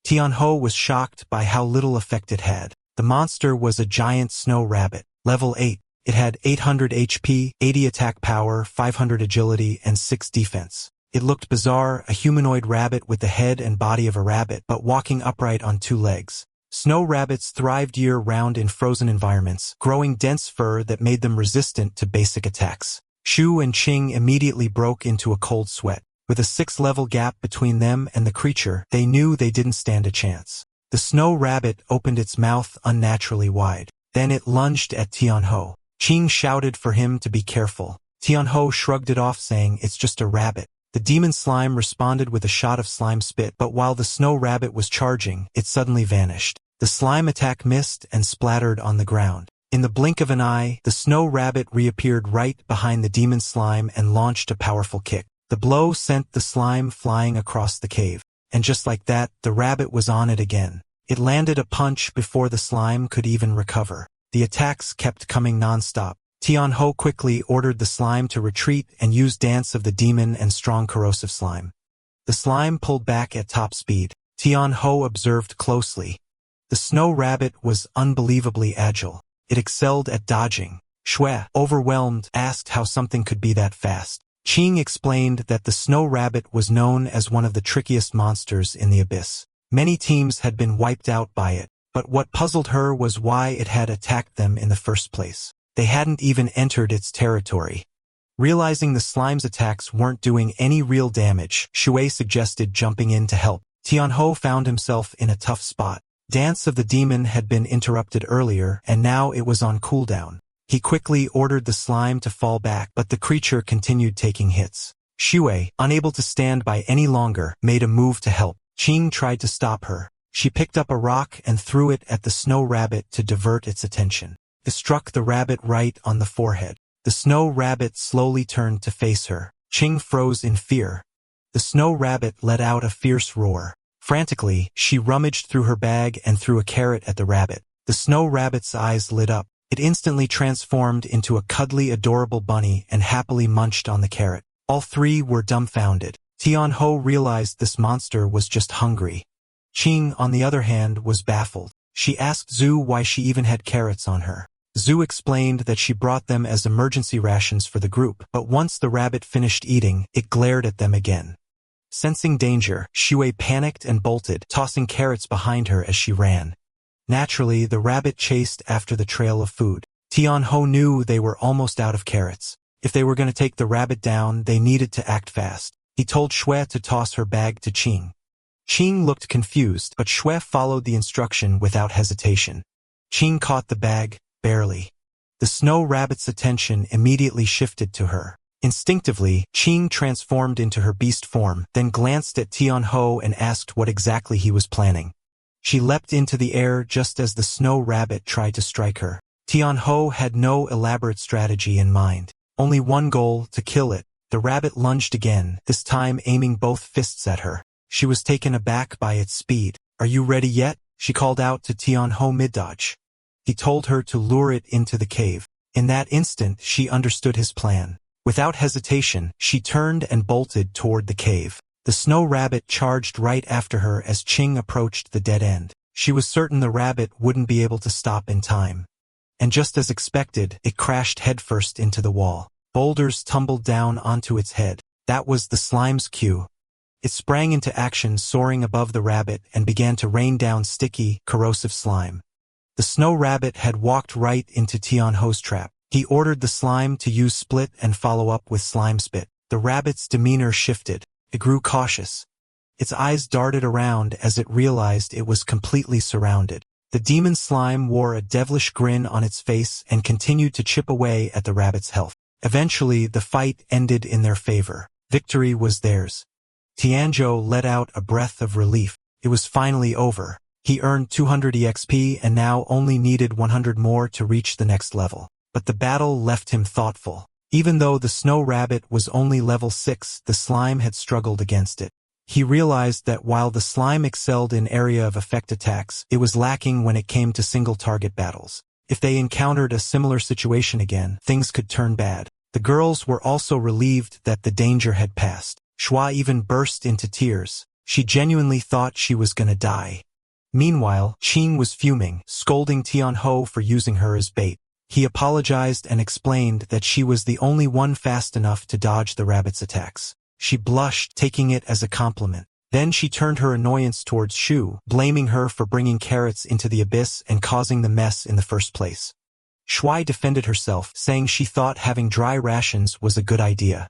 Tianho was shocked by how little effect it had. The monster was a giant snow rabbit, level 8. It had 800 HP, 80 attack power, 500 agility, and 6 defense. It looked bizarre, a humanoid rabbit with the head and body of a rabbit, but walking upright on 2 legs. Snow rabbits thrived year-round in frozen environments, growing dense fur that made them resistant to basic attacks. Shu and Qing immediately broke into a cold sweat. With a 6-level gap between them and the creature, they knew they didn't stand a chance. The snow rabbit opened its mouth unnaturally wide. Then it lunged at Tianho. Qing shouted for him to be careful. Tianho shrugged it off, saying, it's just a rabbit. The demon slime responded with a shot of slime spit, but while the snow rabbit was charging, it suddenly vanished. The slime attack missed and splattered on the ground. In the blink of an eye, the snow rabbit reappeared right behind the demon slime and launched a powerful kick. The blow sent the slime flying across the cave. And just like that, the rabbit was on it again. It landed a punch before the slime could even recover. The attacks kept coming non-stop. Tianho quickly ordered the slime to retreat and use Dance of the Demon and Strong Corrosive Slime. The slime pulled back at top speed. Tianho observed closely. The snow rabbit was unbelievably agile. It excelled at dodging. Shui, overwhelmed, asked how something could be that fast. Qing explained that the snow rabbit was known as one of the trickiest monsters in the abyss. Many teams had been wiped out by it, but what puzzled her was why it had attacked them in the first place. They hadn't even entered its territory. Realizing the slime's attacks weren't doing any real damage, Shui suggested jumping in to help. Tianho found himself in a tough spot. Dance of the Demon had been interrupted earlier, and now it was on cooldown. He quickly ordered the slime to fall back, but the creature continued taking hits. Shui, unable to stand by any longer, made a move to help. Qing tried to stop her. She picked up a rock and threw it at the snow rabbit to divert its attention. It struck the rabbit right on the forehead. The snow rabbit slowly turned to face her. Qing froze in fear. The snow rabbit let out a fierce roar. Frantically, she rummaged through her bag and threw a carrot at the rabbit. The snow rabbit's eyes lit up. It instantly transformed into a cuddly, adorable bunny and happily munched on the carrot. All 3 were dumbfounded. Tianho realized this monster was just hungry. Qing, on the other hand, was baffled. She asked Zhu why she even had carrots on her. Zhu explained that she brought them as emergency rations for the group, but once the rabbit finished eating, it glared at them again. Sensing danger, Shui panicked and bolted, tossing carrots behind her as she ran. Naturally, the rabbit chased after the trail of food. Tianho knew they were almost out of carrots. If they were going to take the rabbit down, they needed to act fast. He told Shui to toss her bag to Qing. Qing looked confused, but Shui followed the instruction without hesitation. Qing caught the bag, barely. The snow rabbit's attention immediately shifted to her. Instinctively, Qing transformed into her beast form, then glanced at Tianho and asked what exactly he was planning. She leapt into the air just as the snow rabbit tried to strike her. Tianho had no elaborate strategy in mind. Only one goal, to kill it. The rabbit lunged again, this time aiming both fists at her. She was taken aback by its speed. "Are you ready yet?" she called out to Tianho mid-dodge. He told her to lure it into the cave. In that instant, she understood his plan. Without hesitation, she turned and bolted toward the cave. The snow rabbit charged right after her as Qing approached the dead end. She was certain the rabbit wouldn't be able to stop in time. And just as expected, it crashed headfirst into the wall. Boulders tumbled down onto its head. That was the slime's cue. It sprang into action, soaring above the rabbit, and began to rain down sticky, corrosive slime. The snow rabbit had walked right into Tianho's trap. He ordered the slime to use split and follow up with slime spit. The rabbit's demeanor shifted. It grew cautious. Its eyes darted around as it realized it was completely surrounded. The demon slime wore a devilish grin on its face and continued to chip away at the rabbit's health. Eventually, the fight ended in their favor. Victory was theirs. Tianzhou let out a breath of relief. It was finally over. He earned 200 EXP and now only needed 100 more to reach the next level. But the battle left him thoughtful. Even though the snow rabbit was only level 6, the slime had struggled against it. He realized that while the slime excelled in area of effect attacks, it was lacking when it came to single-target battles. If they encountered a similar situation again, things could turn bad. The girls were also relieved that the danger had passed. Shua even burst into tears. She genuinely thought she was gonna die. Meanwhile, Qing was fuming, scolding Tianho for using her as bait. He apologized and explained that she was the only one fast enough to dodge the rabbit's attacks. She blushed, taking it as a compliment. Then she turned her annoyance towards Shu, blaming her for bringing carrots into the abyss and causing the mess in the first place. Shui defended herself, saying she thought having dry rations was a good idea.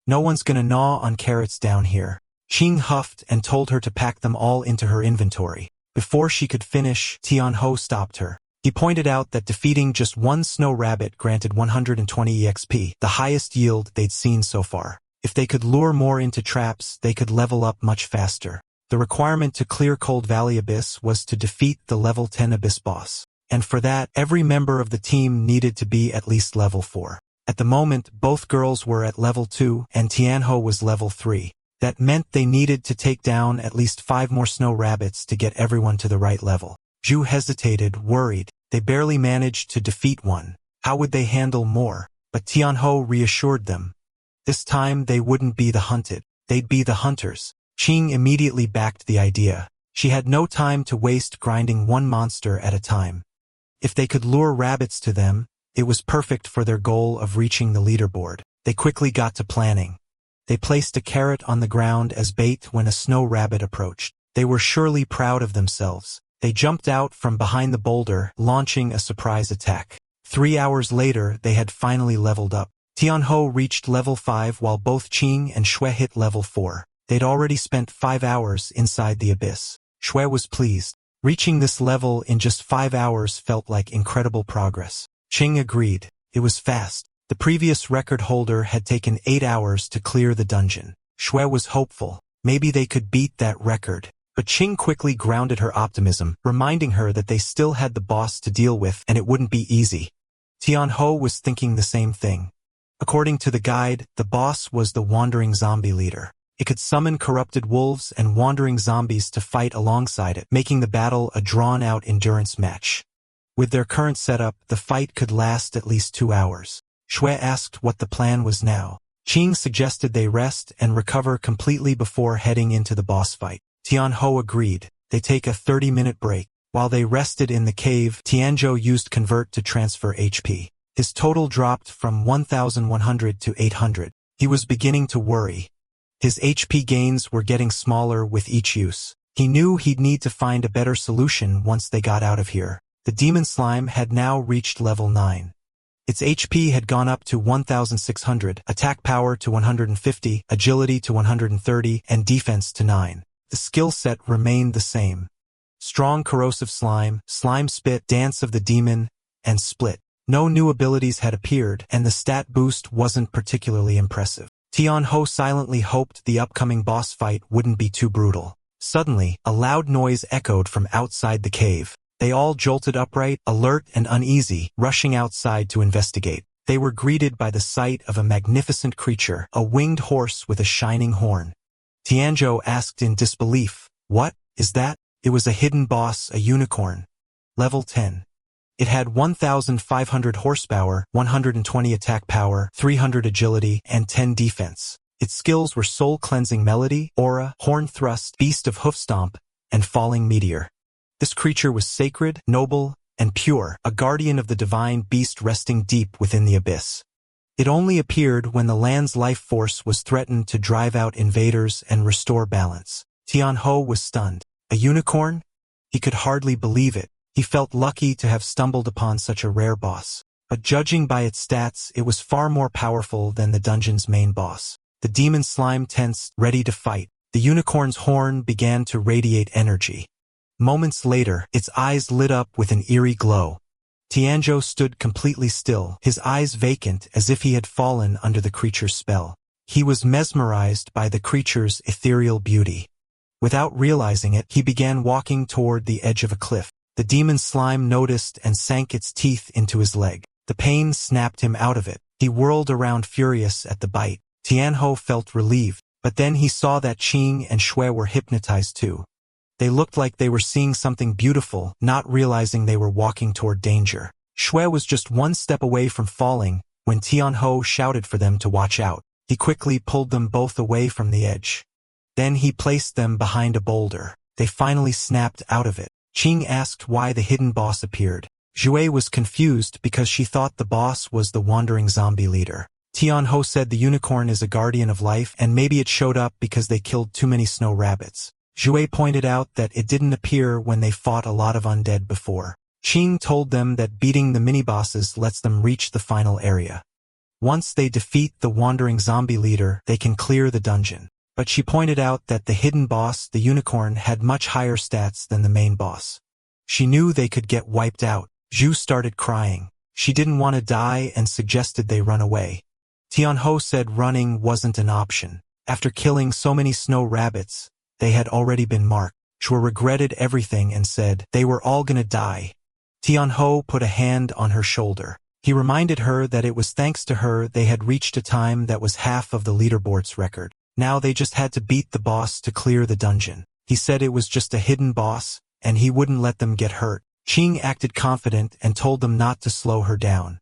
"No one's gonna gnaw on carrots down here." Qing huffed and told her to pack them all into her inventory. Before she could finish, Tianho stopped her. He pointed out that defeating just one snow rabbit granted 120 EXP, the highest yield they'd seen so far. If they could lure more into traps, they could level up much faster. The requirement to clear Cold Valley Abyss was to defeat the level 10 Abyss boss. And for that, every member of the team needed to be at least level 4. At the moment, both girls were at level 2, and Tianho was level 3. That meant they needed to take down at least 5 more snow rabbits to get everyone to the right level. Zhu hesitated, worried. They barely managed to defeat one. How would they handle more? But Tianho reassured them. This time they wouldn't be the hunted. They'd be the hunters. Qing immediately backed the idea. She had no time to waste grinding one monster at a time. If they could lure rabbits to them, it was perfect for their goal of reaching the leaderboard. They quickly got to planning. They placed a carrot on the ground as bait when a snow rabbit approached. They were surely proud of themselves. They jumped out from behind the boulder, launching a surprise attack. 3 hours later, they had finally leveled up. Tianho reached level 5 while both Qing and Shui hit level 4. They'd already spent 5 hours inside the abyss. Shui was pleased. Reaching this level in just 5 hours felt like incredible progress. Qing agreed. It was fast. The previous record holder had taken 8 hours to clear the dungeon. Shui was hopeful. Maybe they could beat that record. But Qing quickly grounded her optimism, reminding her that they still had the boss to deal with and it wouldn't be easy. Tianho was thinking the same thing. According to the guide, the boss was the wandering zombie leader. It could summon corrupted wolves and wandering zombies to fight alongside it, making the battle a drawn-out endurance match. With their current setup, the fight could last at least 2 hours. Shui asked what the plan was now. Qing suggested they rest and recover completely before heading into the boss fight. Tianho agreed. They take a 30-minute break. While they rested in the cave, Tianzhou used Convert to transfer HP. His total dropped from 1,100 to 800. He was beginning to worry. His HP gains were getting smaller with each use. He knew he'd need to find a better solution once they got out of here. The demon slime had now reached level 9. Its HP had gone up to 1,600, attack power to 150, agility to 130, and defense to 9. The skill set remained the same. strong corrosive slime, slime spit, dance of the demon, and split. No new abilities had appeared, and the stat boost wasn't particularly impressive. Tianho silently hoped the upcoming boss fight wouldn't be too brutal. Suddenly, a loud noise echoed from outside the cave. They all jolted upright, alert and uneasy, rushing outside to investigate. They were greeted by the sight of a magnificent creature, a winged horse with a shining horn. Tianzhou asked in disbelief, "What is that?" It was a hidden boss, a unicorn. Level 10. It had 1,500 horsepower, 120 attack power, 300 agility, and 10 defense. Its skills were soul-cleansing melody, aura, horn thrust, beast of hoofstomp, and falling meteor. This creature was sacred, noble, and pure, a guardian of the divine beast resting deep within the abyss. It only appeared when the land's life force was threatened to drive out invaders and restore balance. Tianho was stunned. A unicorn? He could hardly believe it. He felt lucky to have stumbled upon such a rare boss. But judging by its stats, it was far more powerful than the dungeon's main boss. The demon slime tensed, ready to fight. The unicorn's horn began to radiate energy. Moments later, its eyes lit up with an eerie glow. Tianzhou stood completely still, his eyes vacant as if he had fallen under the creature's spell. He was mesmerized by the creature's ethereal beauty. Without realizing it, he began walking toward the edge of a cliff. The demon slime noticed and sank its teeth into his leg. The pain snapped him out of it. He whirled around furious at the bite. Tianho felt relieved, but then he saw that Qing and Shui were hypnotized too. They looked like they were seeing something beautiful, not realizing they were walking toward danger. Shui was just one step away from falling when Tianho shouted for them to watch out. He quickly pulled them both away from the edge. Then he placed them behind a boulder. They finally snapped out of it. Qing asked why the hidden boss appeared. Zhui was confused because she thought the boss was the wandering zombie leader. Tianho said the unicorn is a guardian of life and maybe it showed up because they killed too many snow rabbits. Zhui pointed out that it didn't appear when they fought a lot of undead before. Qing told them that beating the mini-bosses lets them reach the final area. Once they defeat the wandering zombie leader, they can clear the dungeon. But she pointed out that the hidden boss, the unicorn, had much higher stats than the main boss. She knew they could get wiped out. Zhu started crying. She didn't want to die and suggested they run away. Tianho said running wasn't an option. After killing so many snow rabbits, they had already been marked. Zhu regretted everything and said they were all gonna die. Tianho put a hand on her shoulder. He reminded her that it was thanks to her they had reached a time that was half of the leaderboard's record. Now they just had to beat the boss to clear the dungeon. He said it was just a hidden boss, and he wouldn't let them get hurt. Qing acted confident and told them not to slow her down.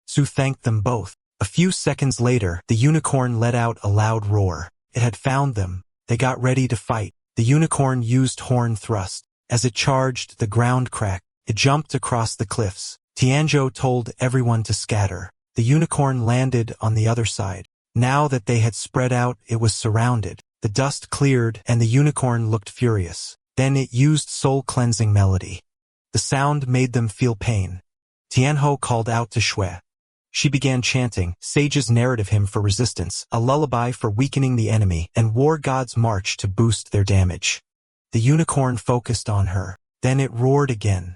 Su thanked them both. A few seconds later, the unicorn let out a loud roar. It had found them. They got ready to fight. The unicorn used horn thrust. As it charged, the ground cracked. It jumped across the cliffs. Tianzhou told everyone to scatter. The unicorn landed on the other side. Now that they had spread out, it was surrounded. The dust cleared, and the unicorn looked furious. Then it used soul-cleansing melody. The sound made them feel pain. Tianho called out to Shui. She began chanting, Sage's narrative hymn for resistance, a lullaby for weakening the enemy, and war god's march to boost their damage. The unicorn focused on her. Then it roared again.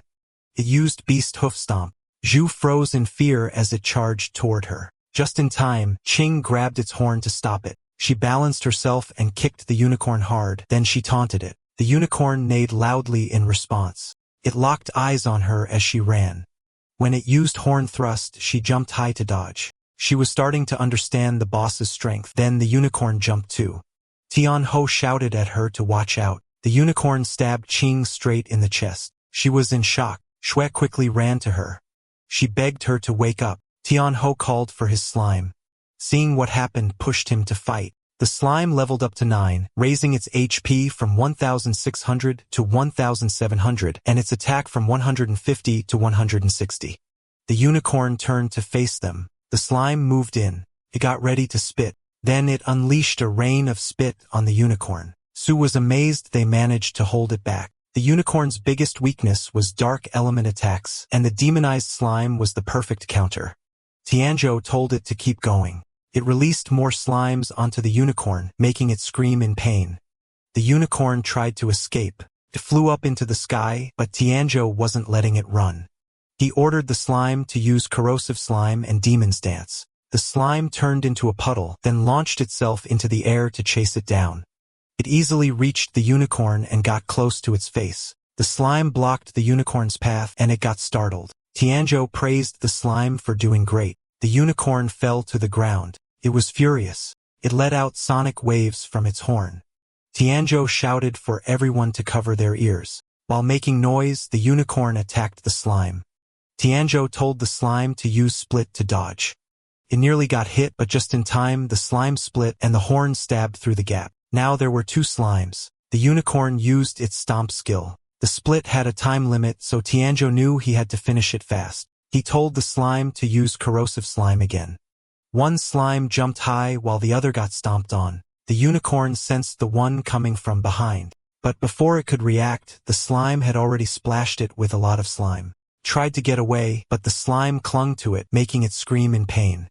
It used beast hoof stomp. Zhu froze in fear as it charged toward her. Just in time, Qing grabbed its horn to stop it. She balanced herself and kicked the unicorn hard, then she taunted it. The unicorn neighed loudly in response. It locked eyes on her as she ran. When it used horn thrust, she jumped high to dodge. She was starting to understand the boss's strength. Then the unicorn jumped too. Tianho shouted at her to watch out. The unicorn stabbed Qing straight in the chest. She was in shock. Shui quickly ran to her. She begged her to wake up. Tianho called for his slime. Seeing what happened pushed him to fight. The slime leveled up to 9, raising its HP from 1,600 to 1,700 and its attack from 150 to 160. The unicorn turned to face them. The slime moved in. It got ready to spit. Then it unleashed a rain of spit on the unicorn. Su was amazed they managed to hold it back. The unicorn's biggest weakness was dark element attacks, and the demonized slime was the perfect counter. Tianzhou told it to keep going. It released more slimes onto the unicorn, making it scream in pain. The unicorn tried to escape, It flew up into the sky, but Tianzhou wasn't letting it run. He ordered the slime to use corrosive slime and demon's dance. The slime turned into a puddle, then launched itself into the air to chase it down. It easily reached the unicorn and got close to its face. The slime blocked the unicorn's path and it got startled. Tianzhou praised the slime for doing great. The unicorn fell to the ground. It was furious. It let out sonic waves from its horn. Tianzhou shouted for everyone to cover their ears. While making noise, the unicorn attacked the slime. Tianzhou told the slime to use split to dodge. It nearly got hit, but just in time the slime split and the horn stabbed through the gap. Now there were two slimes. The unicorn used its stomp skill. The split had a time limit, so Tianzhou knew he had to finish it fast. He told the slime to use corrosive slime again. One slime jumped high while the other got stomped on. The unicorn sensed the one coming from behind. But before it could react, the slime had already splashed it with a lot of slime. It tried to get away, but the slime clung to it, making it scream in pain.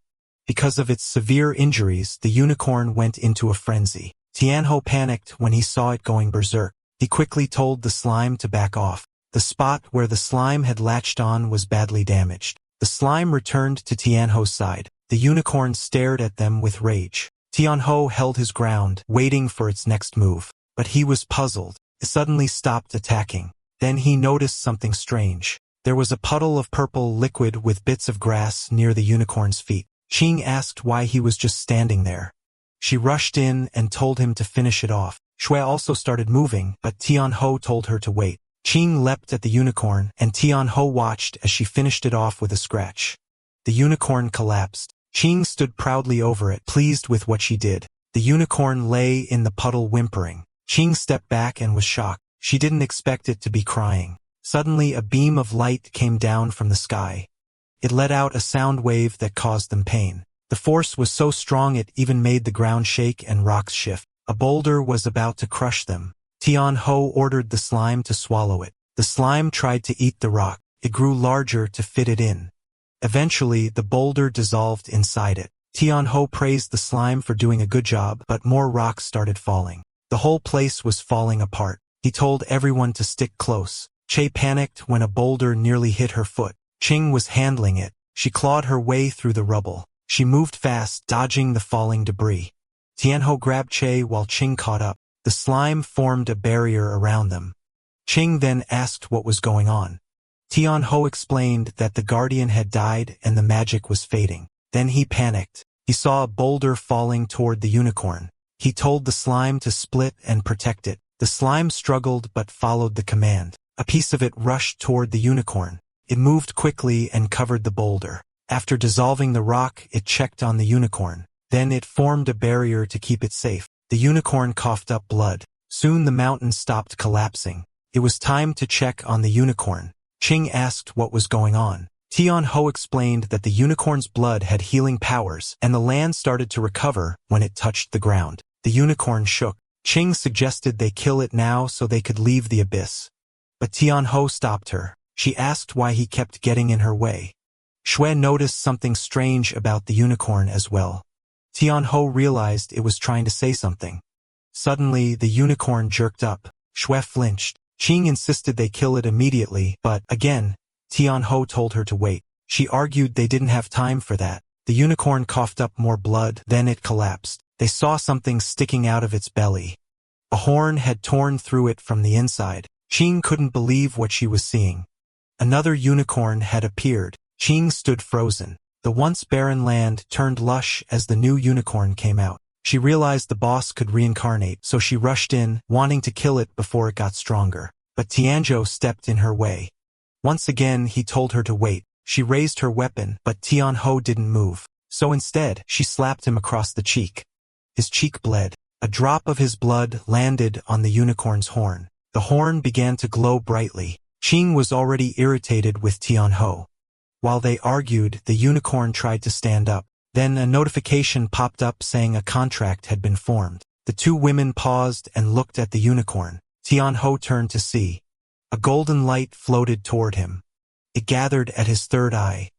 Because of its severe injuries, the unicorn went into a frenzy. Tianzhou panicked when he saw it going berserk. He quickly told the slime to back off. The spot where the slime had latched on was badly damaged. The slime returned to Tianzhou's side. The unicorn stared at them with rage. Tianzhou held his ground, waiting for its next move. But he was puzzled. It suddenly stopped attacking. Then he noticed something strange. There was a puddle of purple liquid with bits of grass near the unicorn's feet. Qing asked why he was just standing there. She rushed in and told him to finish it off. Shui also started moving, but Tianzhou told her to wait. Qing leapt at the unicorn, and Tianzhou watched as she finished it off with a scratch. The unicorn collapsed. Qing stood proudly over it, pleased with what she did. The unicorn lay in the puddle whimpering. Qing stepped back and was shocked. She didn't expect it to be crying. Suddenly a beam of light came down from the sky. It let out a sound wave that caused them pain. The force was so strong it even made the ground shake and rocks shift. A boulder was about to crush them. Tianzhou ordered the slime to swallow it. The slime tried to eat the rock. It grew larger to fit it in. Eventually, the boulder dissolved inside it. Tianzhou praised the slime for doing a good job, but more rocks started falling. The whole place was falling apart. He told everyone to stick close. Che panicked when a boulder nearly hit her foot. Qing was handling it. She clawed her way through the rubble. She moved fast, dodging the falling debris. Tianzhou grabbed Che while Qing caught up. The slime formed a barrier around them. Qing then asked what was going on. Tianzhou explained that the guardian had died and the magic was fading. Then he panicked. He saw a boulder falling toward the unicorn. He told the slime to split and protect it. The slime struggled but followed the command. A piece of it rushed toward the unicorn. It moved quickly and covered the boulder. After dissolving the rock, it checked on the unicorn. Then it formed a barrier to keep it safe. The unicorn coughed up blood. Soon the mountain stopped collapsing. It was time to check on the unicorn. Qing asked what was going on. Tianzhou explained that the unicorn's blood had healing powers, and the land started to recover when it touched the ground. The unicorn shook. Qing suggested they kill it now so they could leave the abyss. But Tianzhou stopped her. She asked why he kept getting in her way. Shui noticed something strange about the unicorn as well. Tianzhou realized it was trying to say something. Suddenly, the unicorn jerked up. Shui flinched. Qing insisted they kill it immediately, but, again, Tianzhou told her to wait. She argued they didn't have time for that. The unicorn coughed up more blood, then it collapsed. They saw something sticking out of its belly. A horn had torn through it from the inside. Qing couldn't believe what she was seeing. Another unicorn had appeared. Qing stood frozen. The once barren land turned lush as the new unicorn came out. She realized the boss could reincarnate, so she rushed in, wanting to kill it before it got stronger. But Tianzhou stepped in her way. Once again, he told her to wait. She raised her weapon, but Tianzhou didn't move. So instead, she slapped him across the cheek. His cheek bled. A drop of his blood landed on the unicorn's horn. The horn began to glow brightly. Qing was already irritated with Tianzhou. While they argued, the unicorn tried to stand up. Then a notification popped up saying a contract had been formed. The two women paused and looked at the unicorn. Tianzhou turned to see. A golden light floated toward him. It gathered at his third eye.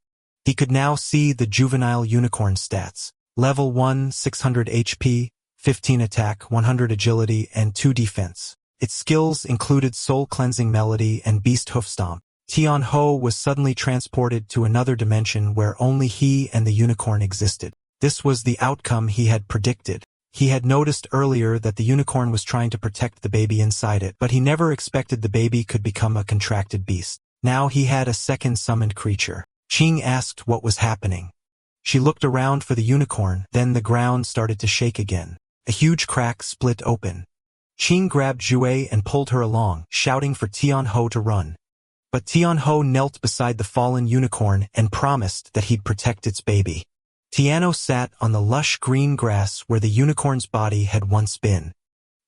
He could now see the juvenile unicorn stats. Level 1, 600 HP, 15 attack, 100 agility, and 2 defense. Its skills included soul-cleansing melody and beast hoof stomp. Tianho was suddenly transported to another dimension where only he and the unicorn existed. This was the outcome he had predicted. He had noticed earlier that the unicorn was trying to protect the baby inside it, but he never expected the baby could become a contracted beast. Now he had a second summoned creature. Qing asked what was happening. She looked around for the unicorn, then the ground started to shake again. A huge crack split open. Qing grabbed Jue and pulled her along, shouting for Tianho to run. But Tianho knelt beside the fallen unicorn and promised that he'd protect its baby. Tiano sat on the lush green grass where the unicorn's body had once been.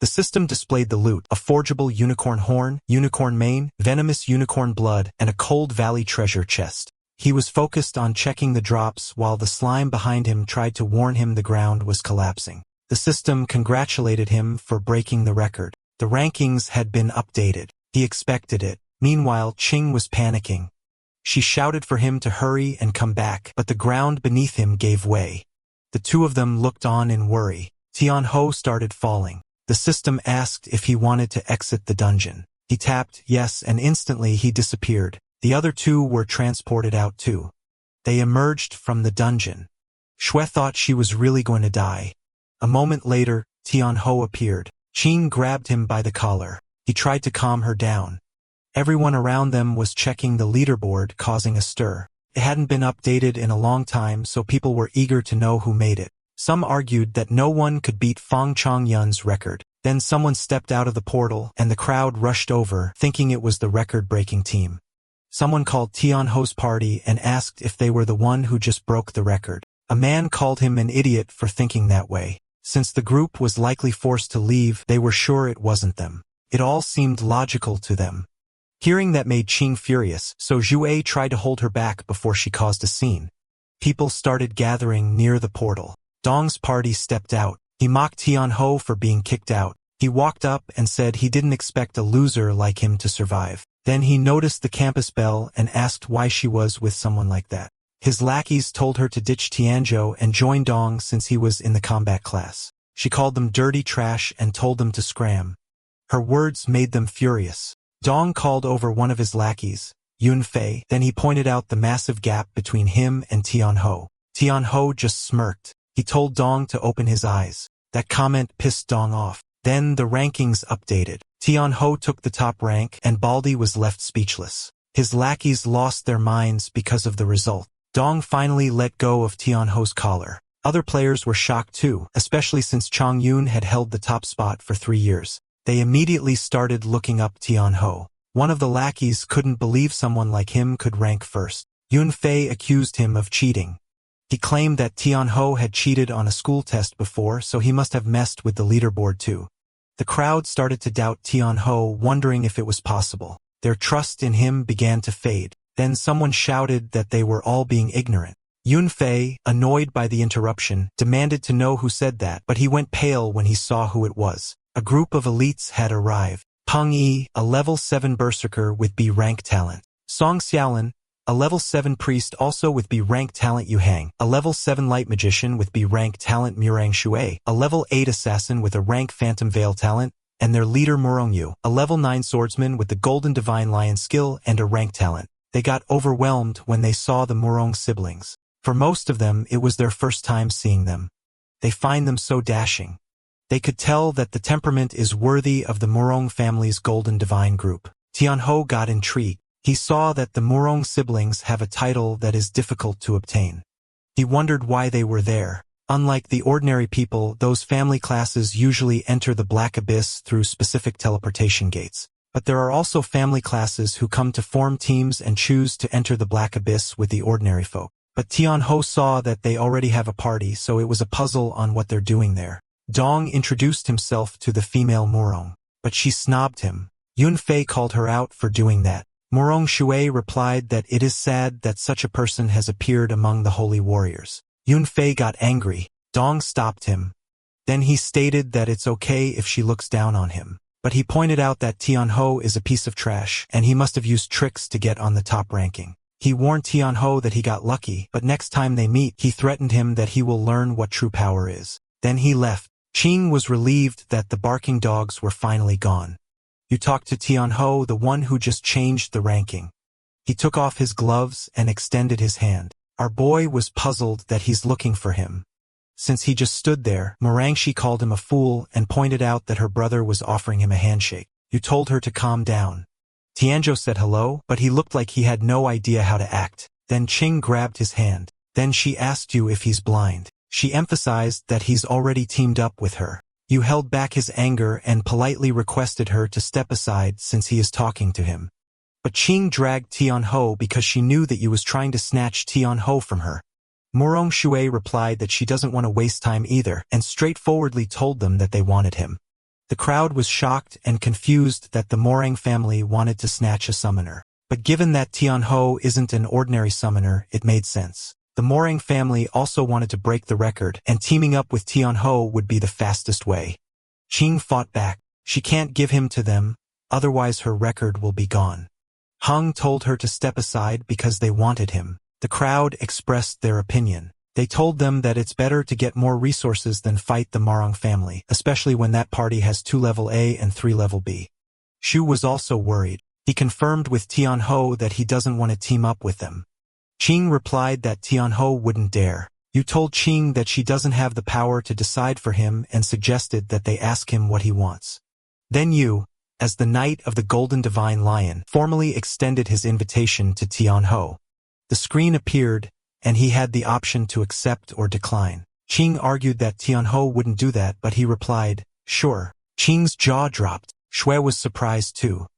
The system displayed the loot: a forgeable unicorn horn, unicorn mane, venomous unicorn blood, and a Cold Valley treasure chest. He was focused on checking the drops while the slime behind him tried to warn him the ground was collapsing. The system congratulated him for breaking the record. The rankings had been updated. He expected it. Meanwhile, Qing was panicking. She shouted for him to hurry and come back, but the ground beneath him gave way. The two of them looked on in worry. Tianho started falling. The system asked if he wanted to exit the dungeon. He tapped yes, and instantly he disappeared. The other two were transported out too. They emerged from the dungeon. Shui thought she was really going to die. A moment later, Tianho appeared. Qing grabbed him by the collar. He tried to calm her down. Everyone around them was checking the leaderboard, causing a stir. It hadn't been updated in a long time, so people were eager to know who made it. Some argued that no one could beat Feng Chongyun's record. Then someone stepped out of the portal, and the crowd rushed over, thinking it was the record-breaking team. Someone called Tianho's party and asked if they were the one who just broke the record. A man called him an idiot for thinking that way. Since the group was likely forced to leave, they were sure it wasn't them. It all seemed logical to them. Hearing that made Qing furious, so Jue tried to hold her back before she caused a scene. People started gathering near the portal. Dong's party stepped out. He mocked Tianho for being kicked out. He walked up and said he didn't expect a loser like him to survive. Then he noticed the campus belle and asked why she was with someone like that. His lackeys told her to ditch Tianzhou and join Dong since he was in the combat class. She called them dirty trash and told them to scram. Her words made them furious. Dong called over one of his lackeys, Yunfei, then he pointed out the massive gap between him and Tianho. Tianho just smirked. He told Dong to open his eyes. That comment pissed Dong off. Then the rankings updated. Tianho took the top rank and Baldi was left speechless. His lackeys lost their minds because of the result. Dong finally let go of Tianho's collar. Other players were shocked too, especially since Chongyun had held the top spot for 3 years. They immediately started looking up Tianho. One of the lackeys couldn't believe someone like him could rank first. Yunfei accused him of cheating. He claimed that Tianho had cheated on a school test before, so he must have messed with the leaderboard too. The crowd started to doubt Tianho, wondering if it was possible. Their trust in him began to fade. Then someone shouted that they were all being ignorant. Yunfei, annoyed by the interruption, demanded to know who said that, but he went pale when he saw who it was. A group of elites had arrived. Peng Yi, a level 7 berserker with B rank talent. Song Xiaolin, a level 7 priest also with B rank talent Yuhang, a level 7 light magician with B rank talent Murang Shui, a level 8 assassin with a rank Phantom Veil talent, and their leader Murongyu, a level 9 swordsman with the Golden Divine Lion skill and a rank talent. They got overwhelmed when they saw the Murong siblings. For most of them, it was their first time seeing them. They find them so dashing. They could tell that the temperament is worthy of the Murong family's Golden Divine group. Tianho got intrigued. He saw that the Murong siblings have a title that is difficult to obtain. He wondered why they were there. Unlike the ordinary people, those family classes usually enter the Black Abyss through specific teleportation gates. But there are also family classes who come to form teams and choose to enter the Black Abyss with the ordinary folk. But Tianho saw that they already have a party, so it was a puzzle on what they're doing there. Dong introduced himself to the female Murong, but she snobbed him. Yunfei called her out for doing that. Murong Shui replied that it is sad that such a person has appeared among the holy warriors. Yunfei got angry. Dong stopped him. Then he stated that it's okay if she looks down on him. But he pointed out that Tianho is a piece of trash, and he must have used tricks to get on the top ranking. He warned Tianho that he got lucky, but next time they meet, he threatened him that he will learn what true power is. Then he left. Qing was relieved that the barking dogs were finally gone. You talked to Tianho, the one who just changed the ranking. He took off his gloves and extended his hand. Our boy was puzzled that he's looking for him. Since he just stood there, Marangshi called him a fool and pointed out that her brother was offering him a handshake. You told her to calm down. Tianzhou said hello, but he looked like he had no idea how to act. Then Qing grabbed his hand. Then she asked you if he's blind. She emphasized that he's already teamed up with her. You held back his anger and politely requested her to step aside since he is talking to him. But Qing dragged Tianho because she knew that you was trying to snatch Tianho from her. Morong Shui replied that she doesn't want to waste time either and straightforwardly told them that they wanted him. The crowd was shocked and confused that the Morang family wanted to snatch a summoner. But given that Tianho isn't an ordinary summoner, it made sense. The Morang family also wanted to break the record, and teaming up with Tianho would be the fastest way. Qing fought back. She can't give him to them, otherwise her record will be gone. Hung told her to step aside because they wanted him. The crowd expressed their opinion. They told them that it's better to get more resources than fight the Morang family, especially when that party has 2 level A and 3 level B. Shu was also worried. He confirmed with Tianho that he doesn't want to team up with them. Qing replied that Tianho wouldn't dare. You told Qing that she doesn't have the power to decide for him and suggested that they ask him what he wants. Then you, as the Knight of the Golden Divine Lion, formally extended his invitation to Tianho. The screen appeared, and he had the option to accept or decline. Qing argued that Tianho wouldn't do that, but he replied, sure. Qing's jaw dropped. Shui was surprised too.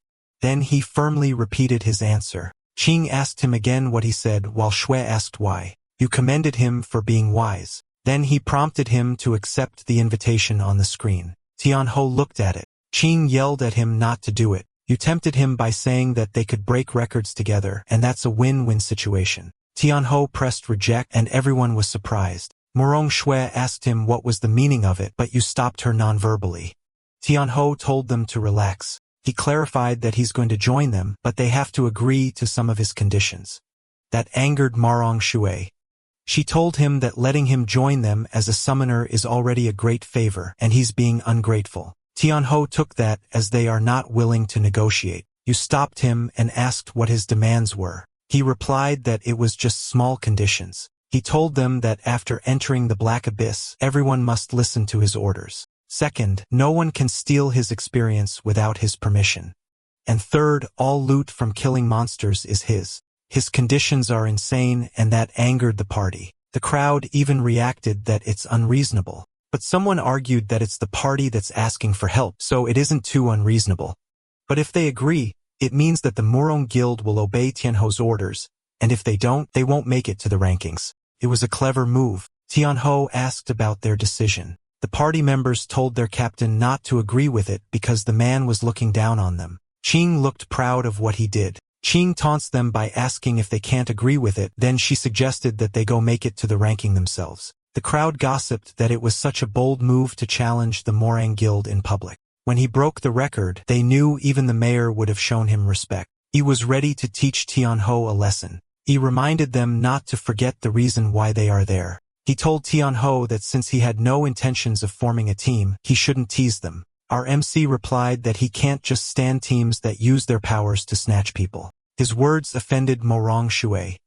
Then he firmly repeated his answer. Qing asked him again what he said while Shui asked why. You commended him for being wise. Then he prompted him to accept the invitation on the screen. Tianho looked at it. Qing yelled at him not to do it. You tempted him by saying that they could break records together, and that's a win-win situation. Tianho pressed reject and everyone was surprised. Morong Shui asked him what was the meaning of it, but you stopped her non-verbally. Tianho told them to relax. He clarified that he's going to join them, but they have to agree to some of his conditions. That angered Morong Shui. She told him that letting him join them as a summoner is already a great favor, and he's being ungrateful. Tianho took that as they are not willing to negotiate. You stopped him and asked what his demands were. He replied that it was just small conditions. He told them that after entering the Black Abyss, everyone must listen to his orders. Second, no one can steal his experience without his permission. And third, all loot from killing monsters is his. His conditions are insane, and that angered the party. The crowd even reacted that it's unreasonable. But someone argued that it's the party that's asking for help, so it isn't too unreasonable. But if they agree, it means that the Morong Guild will obey Tianho's orders, and if they don't, they won't make it to the rankings. It was a clever move. Tianho asked about their decision. The party members told their captain not to agree with it because the man was looking down on them. Qing looked proud of what he did. Qing taunts them by asking if they can't agree with it, then she suggested that they go make it to the ranking themselves. The crowd gossiped that it was such a bold move to challenge the Morang Guild in public. When he broke the record, they knew even the mayor would have shown him respect. He was ready to teach Tianho a lesson. He reminded them not to forget the reason why they are there. He told Tianho that since he had no intentions of forming a team, he shouldn't tease them. Our MC replied that he can't just stand teams that use their powers to snatch people. His words offended Morong Shui.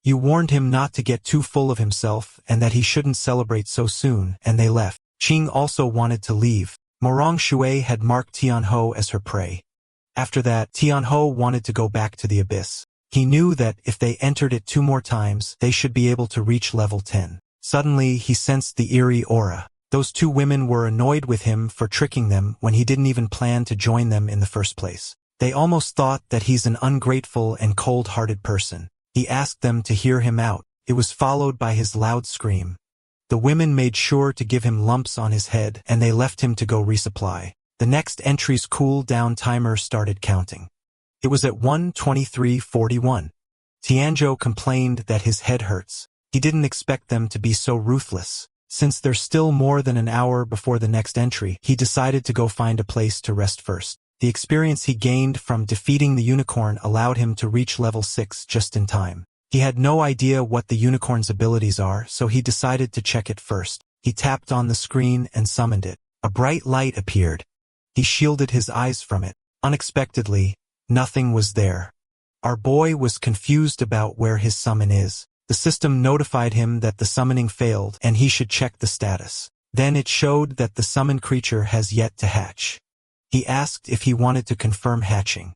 You warned him not to get too full of himself and that he shouldn't celebrate so soon, and they left. Qing also wanted to leave. Morong Shui had marked Tianho as her prey. After that, Tianho wanted to go back to the abyss. He knew that if they entered it 2 more times, they should be able to reach level 10. Suddenly, he sensed the eerie aura. Those 2 women were annoyed with him for tricking them when he didn't even plan to join them in the first place. They almost thought that he's an ungrateful and cold-hearted person. He asked them to hear him out. It was followed by his loud scream. The women made sure to give him lumps on his head, and they left him to go resupply. The next entry's cool-down timer started counting. It was at 1:23:41. Tianzhou complained that his head hurts. He didn't expect them to be so ruthless. Since there's still more than an hour before the next entry, he decided to go find a place to rest first. The experience he gained from defeating the unicorn allowed him to reach level 6 just in time. He had no idea what the unicorn's abilities are, so he decided to check it first. He tapped on the screen and summoned it. A bright light appeared. He shielded his eyes from it. Unexpectedly, nothing was there. Our boy was confused about where his summon is. The system notified him that the summoning failed and he should check the status. Then it showed that the summoned creature has yet to hatch. He asked if he wanted to confirm hatching.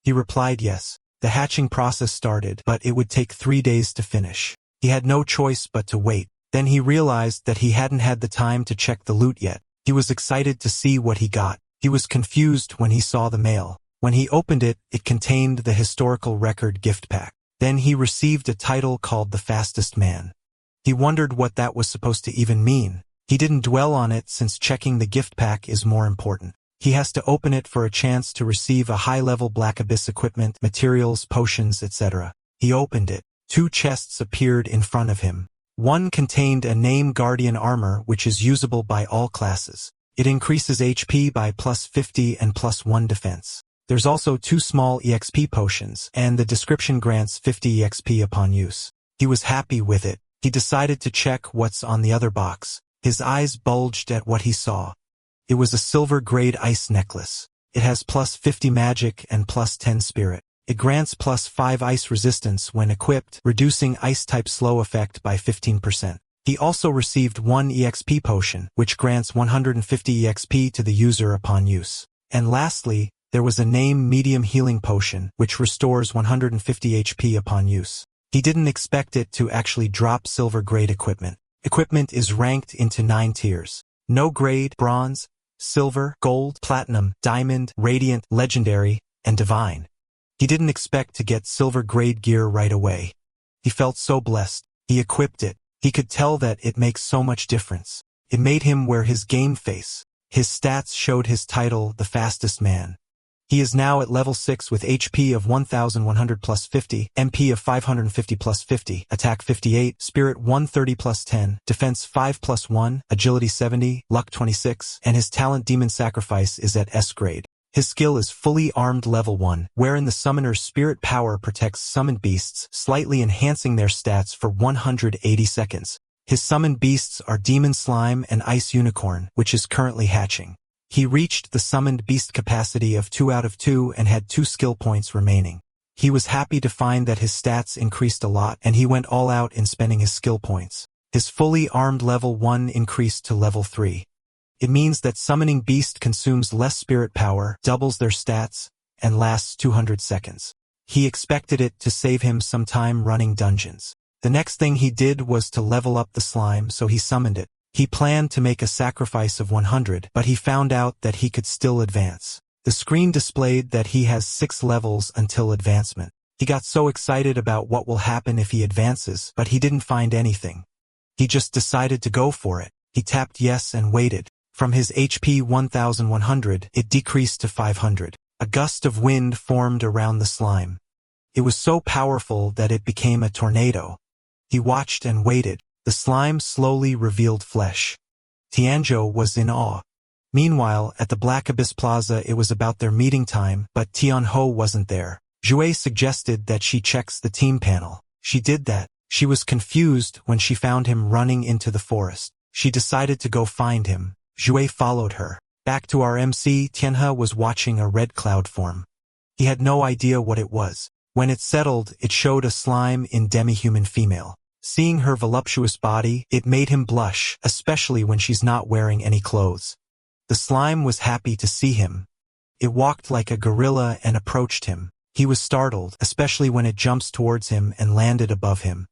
He replied yes. The hatching process started, but it would take 3 days to finish. He had no choice but to wait. Then he realized that he hadn't had the time to check the loot yet. He was excited to see what he got. He was confused when he saw the mail. When he opened it, it contained the historical record gift pack. Then he received a title called the Fastest Man. He wondered what that was supposed to even mean. He didn't dwell on it since checking the gift pack is more important. He has to open it for a chance to receive a high-level Black Abyss equipment, materials, potions, etc. He opened it. 2 chests appeared in front of him. One contained a Name Guardian armor which is usable by all classes. It increases HP by +50 and +1 defense. There's also 2 small EXP potions, and the description grants 50 EXP upon use. He was happy with it. He decided to check what's on the other box. His eyes bulged at what he saw. It was a silver-grade ice necklace. It has +50 magic and +10 spirit. It grants +5 ice resistance when equipped, reducing ice-type slow effect by 15%. He also received 1 EXP potion, which grants 150 EXP to the user upon use. And lastly, there was a Name Medium Healing Potion, which restores 150 HP upon use. He didn't expect it to actually drop silver-grade equipment. Equipment is ranked into 9 tiers. No grade, bronze, silver, gold, platinum, diamond, radiant, legendary, and divine. He didn't expect to get silver-grade gear right away. He felt so blessed. He equipped it. He could tell that it makes so much difference. It made him wear his game face. His stats showed his title, the Fastest Man. He is now at level 6 with HP of 1100 plus 50, MP of 550 plus 50, attack 58, spirit 130 plus 10, defense 5 plus 1, agility 70, luck 26, and his talent Demon Sacrifice is at S grade. His skill is fully armed level 1, wherein the summoner's spirit power protects summoned beasts, slightly enhancing their stats for 180 seconds. His summoned beasts are Demon Slime and Ice Unicorn, which is currently hatching. He reached the summoned beast capacity of 2 out of 2 and had 2 skill points remaining. He was happy to find that his stats increased a lot and he went all out in spending his skill points. His fully armed level 1 increased to level 3. It means that summoning beast consumes less spirit power, doubles their stats, and lasts 200 seconds. He expected it to save him some time running dungeons. The next thing he did was to level up the slime, so he summoned it. He planned to make a sacrifice of 100, but he found out that he could still advance. The screen displayed that he has 6 levels until advancement. He got so excited about what will happen if he advances, but he didn't find anything. He just decided to go for it. He tapped yes and waited. From his HP 1100, it decreased to 500. A gust of wind formed around the slime. It was so powerful that it became a tornado. He watched and waited. The slime slowly revealed flesh. Tianzhou was in awe. Meanwhile, at the Black Abyss Plaza it was about their meeting time, but Tianho wasn't there. Zhui suggested that she checks the team panel. She did that. She was confused when she found him running into the forest. She decided to go find him. Zhui followed her. Back to our MC, Tianhe was watching a red cloud form. He had no idea what it was. When it settled, it showed a slime in demi-human female. Seeing her voluptuous body, it made him blush, especially when she's not wearing any clothes. The slime was happy to see him. It walked like a gorilla and approached him. He was startled, especially when it jumps towards him and landed above him.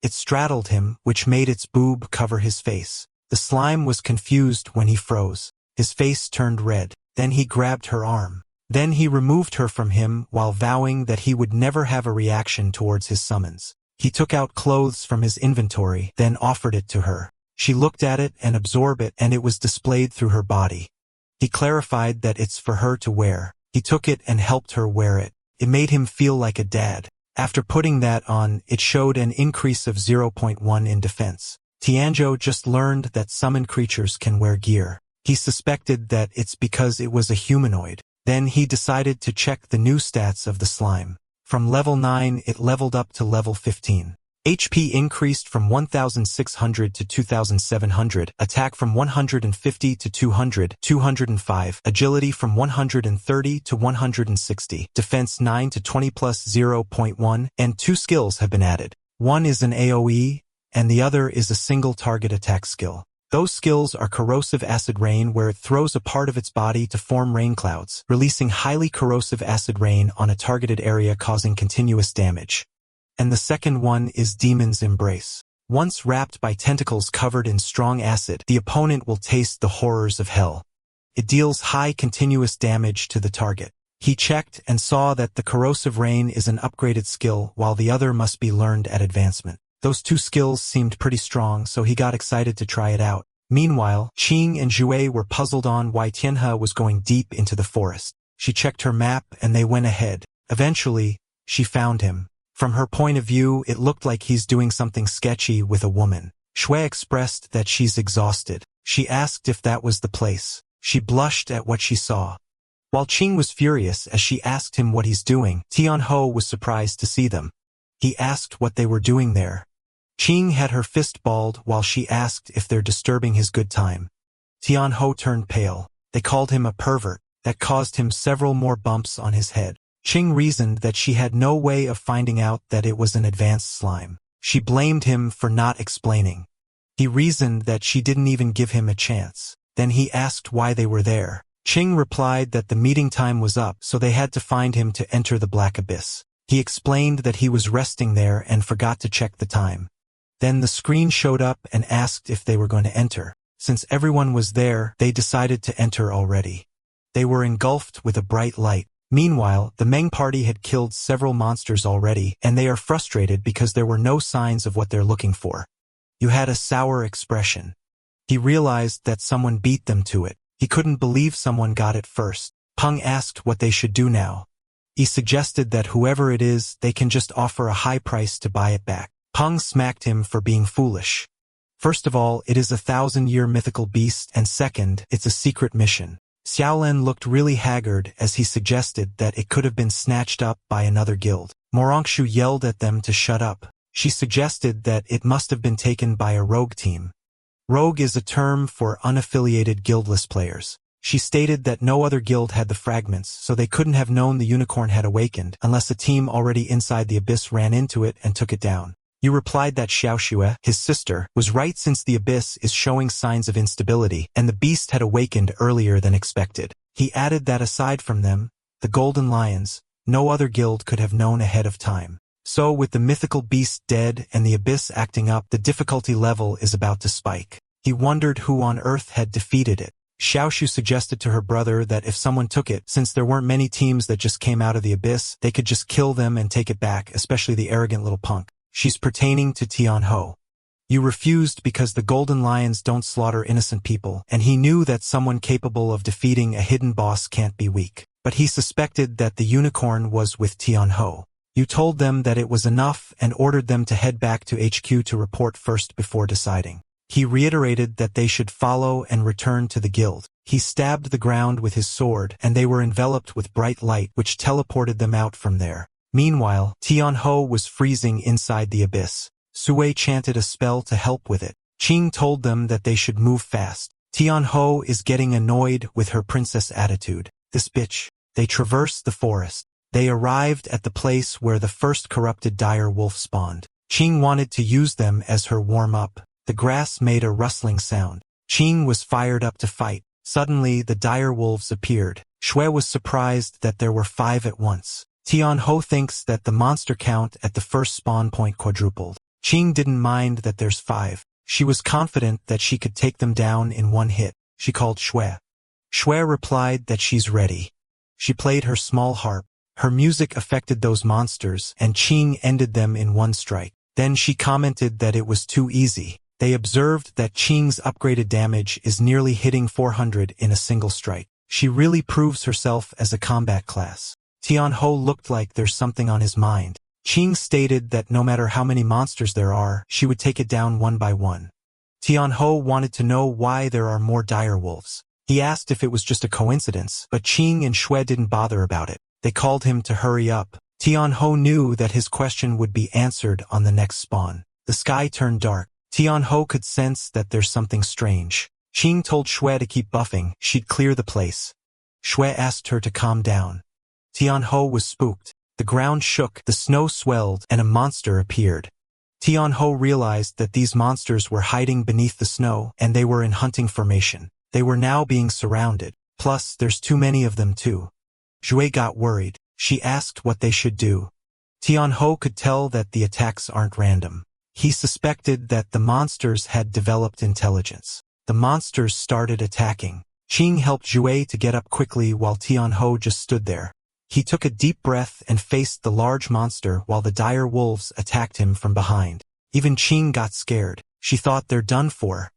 It straddled him, which made its boob cover his face. The slime was confused when he froze. His face turned red. Then he grabbed her arm. Then he removed her from him while vowing that he would never have a reaction towards his summons. He took out clothes from his inventory, then offered it to her. She looked at it and absorbed it, and it was displayed through her body. He clarified that it's for her to wear. He took it and helped her wear it. It made him feel like a dad. After putting that on, it showed an increase of 0.1 in defense. Tianzhou just learned that summoned creatures can wear gear. He suspected that it's because it was a humanoid. Then he decided to check the new stats of the slime. From level 9 it leveled up to level 15. HP increased from 1,600 to 2,700, attack from 150 to 200, 205, agility from 130 to 160, defense 9 to 20 plus 0.1, and 2 skills have been added. One is an AoE, and the other is a single target attack skill. Those skills are Corrosive Acid Rain, where it throws a part of its body to form rain clouds, releasing highly corrosive acid rain on a targeted area causing continuous damage. And the second one is Demon's Embrace. Once wrapped by tentacles covered in strong acid, the opponent will taste the horrors of hell. It deals high continuous damage to the target. He checked and saw that the Corrosive Rain is an upgraded skill, while the other must be learned at advancement. Those 2 skills seemed pretty strong, so he got excited to try it out. Meanwhile, Qing and Jue were puzzled on why Tianhe was going deep into the forest. She checked her map and they went ahead. Eventually, she found him. From her point of view, it looked like he's doing something sketchy with a woman. Shui expressed that she's exhausted. She asked if that was the place. She blushed at what she saw. While Qing was furious as she asked him what he's doing, Tianhe was surprised to see them. He asked what they were doing there. Qing had her fist balled while she asked if they're disturbing his good time. Tianhe turned pale. They called him a pervert. That caused him several more bumps on his head. Qing reasoned that she had no way of finding out that it was an advanced slime. She blamed him for not explaining. He reasoned that she didn't even give him a chance. Then he asked why they were there. Qing replied that the meeting time was up, so they had to find him to enter the Black Abyss. He explained that he was resting there and forgot to check the time. Then the screen showed up and asked if they were going to enter. Since everyone was there, they decided to enter already. They were engulfed with a bright light. Meanwhile, the Meng party had killed several monsters already, and they are frustrated because there were no signs of what they're looking for. You had a sour expression. He realized that someone beat them to it. He couldn't believe someone got it first. Peng asked what they should do now. He suggested that whoever it is, they can just offer a high price to buy it back. Peng smacked him for being foolish. First of all, it is a 1,000-year mythical beast, and second, it's a secret mission. Xiaolan looked really haggard as he suggested that it could have been snatched up by another guild. Morangshu yelled at them to shut up. She suggested that it must have been taken by a rogue team. Rogue is a term for unaffiliated guildless players. She stated that no other guild had the fragments, so they couldn't have known the unicorn had awakened unless a team already inside the abyss ran into it and took it down. You replied that Xiaoxue, his sister, was right since the abyss is showing signs of instability, and the beast had awakened earlier than expected. He added that aside from them, the Golden Lions, no other guild could have known ahead of time. So with the mythical beast dead and the abyss acting up, the difficulty level is about to spike. He wondered who on earth had defeated it. Xiaoxu suggested to her brother that if someone took it, since there weren't many teams that just came out of the abyss, they could just kill them and take it back, especially the arrogant little punk. She's pertaining to Tianhe. You refused because the Golden Lions don't slaughter innocent people, and he knew that someone capable of defeating a hidden boss can't be weak. But he suspected that the unicorn was with Tianhe. You told them that it was enough and ordered them to head back to HQ to report first before deciding. He reiterated that they should follow and return to the guild. He stabbed the ground with his sword, and they were enveloped with bright light, which teleported them out from there. Meanwhile, Tianhe was freezing inside the abyss. Sui chanted a spell to help with it. Qing told them that they should move fast. Tianhe is getting annoyed with her princess attitude. This bitch. They traversed the forest. They arrived at the place where the first corrupted dire wolf spawned. Qing wanted to use them as her warm-up. The grass made a rustling sound. Qing was fired up to fight. Suddenly, the dire wolves appeared. Shui was surprised that there were 5 at once. Tianhe thinks that the monster count at the first spawn point quadrupled. Qing didn't mind that there's 5. She was confident that she could take them down in one hit. She called Shui. Shui replied that she's ready. She played her small harp. Her music affected those monsters, and Qing ended them in one strike. Then she commented that it was too easy. They observed that Qing's upgraded damage is nearly hitting 400 in a single strike. She really proves herself as a combat class. Tianhe looked like there's something on his mind. Qing stated that no matter how many monsters there are, she would take it down one by one. Tianhe wanted to know why there are more dire wolves. He asked if it was just a coincidence, but Qing and Shui didn't bother about it. They called him to hurry up. Tianho knew that his question would be answered on the next spawn. The sky turned dark. Tianho could sense that there's something strange. Qing told Shui to keep buffing, she'd clear the place. Shui asked her to calm down. Tianho was spooked. The ground shook, the snow swelled, and a monster appeared. Tianho realized that these monsters were hiding beneath the snow, and they were in hunting formation. They were now being surrounded. Plus, there's too many of them too. Shui got worried. She asked what they should do. Tianho could tell that the attacks aren't random. He suspected that the monsters had developed intelligence. The monsters started attacking. Qing helped Shui to get up quickly while Tianho just stood there. He took a deep breath and faced the large monster while the dire wolves attacked him from behind. Even Qing got scared. She thought they're done for.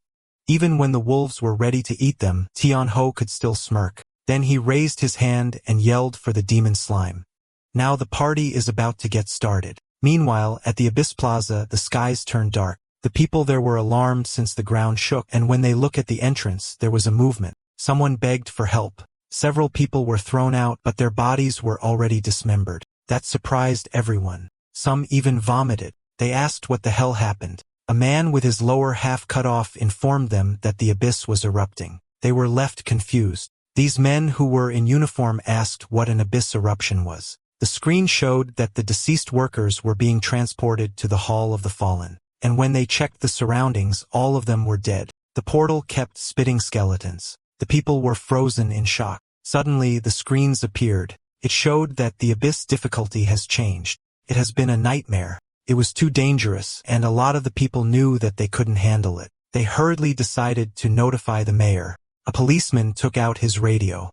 Even when the wolves were ready to eat them, Tianho could still smirk. Then he raised his hand and yelled for the demon slime. Now the party is about to get started. Meanwhile, at the Abyss Plaza, the skies turned dark. The people there were alarmed since the ground shook, and when they looked at the entrance, there was a movement. Someone begged for help. Several people were thrown out, but their bodies were already dismembered. That surprised everyone. Some even vomited. They asked what the hell happened. A man with his lower half cut off informed them that the abyss was erupting. They were left confused. These men who were in uniform asked what an abyss eruption was. The screen showed that the deceased workers were being transported to the Hall of the Fallen. And when they checked the surroundings, all of them were dead. The portal kept spitting skeletons. The people were frozen in shock. Suddenly, the screens appeared. It showed that the abyss difficulty has changed. It has been a nightmare. It was too dangerous, and a lot of the people knew that they couldn't handle it. They hurriedly decided to notify the mayor. A policeman took out his radio.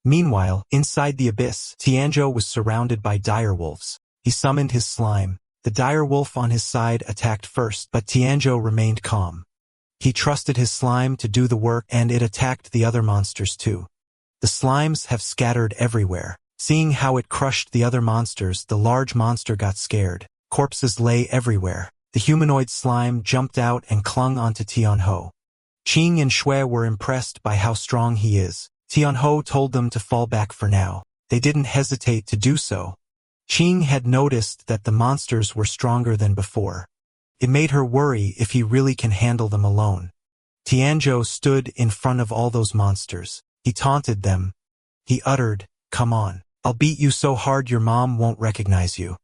Meanwhile, inside the abyss, Tianzhou was surrounded by direwolves. He summoned his slime. The direwolf on his side attacked first, but Tianzhou remained calm. He trusted his slime to do the work, and it attacked the other monsters too. The slimes have scattered everywhere. Seeing how it crushed the other monsters, the large monster got scared. Corpses lay everywhere. The humanoid slime jumped out and clung onto Tianho. Qing and Shui were impressed by how strong he is. Tianho told them to fall back for now. They didn't hesitate to do so. Qing had noticed that the monsters were stronger than before. It made her worry if he really can handle them alone. Tianzhou stood in front of all those monsters. He taunted them. He uttered, "Come on, I'll beat you so hard your mom won't recognize you."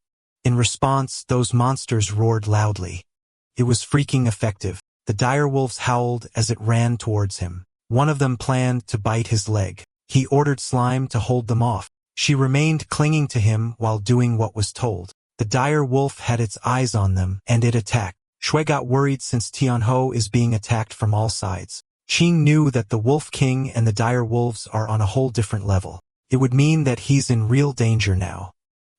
In response, those monsters roared loudly. It was freaking effective. The direwolves howled as it ran towards him. One of them planned to bite his leg. He ordered Slime to hold them off. She remained clinging to him while doing what was told. The dire wolf had its eyes on them, and it attacked. Shui got worried since Tianho is being attacked from all sides. Qing knew that the Wolf King and the dire wolves are on a whole different level. It would mean that he's in real danger now.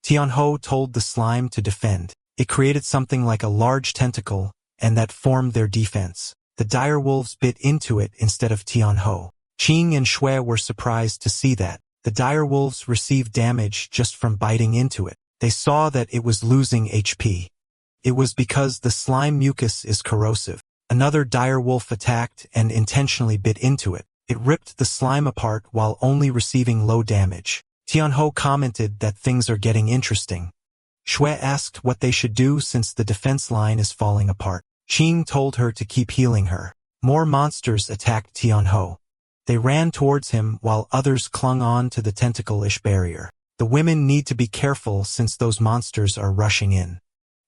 Tianho told the slime to defend. It created something like a large tentacle, and that formed their defense. The dire wolves bit into it instead of Tianho. Qing and Shui were surprised to see that. The dire wolves received damage just from biting into it. They saw that it was losing HP. It was because the slime mucus is corrosive. Another dire wolf attacked and intentionally bit into it. It ripped the slime apart while only receiving low damage. Tianho commented that things are getting interesting. Shui asked what they should do since the defense line is falling apart. Qing told her to keep healing her. More monsters attacked Tianho. They ran towards him while others clung on to the tentacle-ish barrier. The women need to be careful since those monsters are rushing in.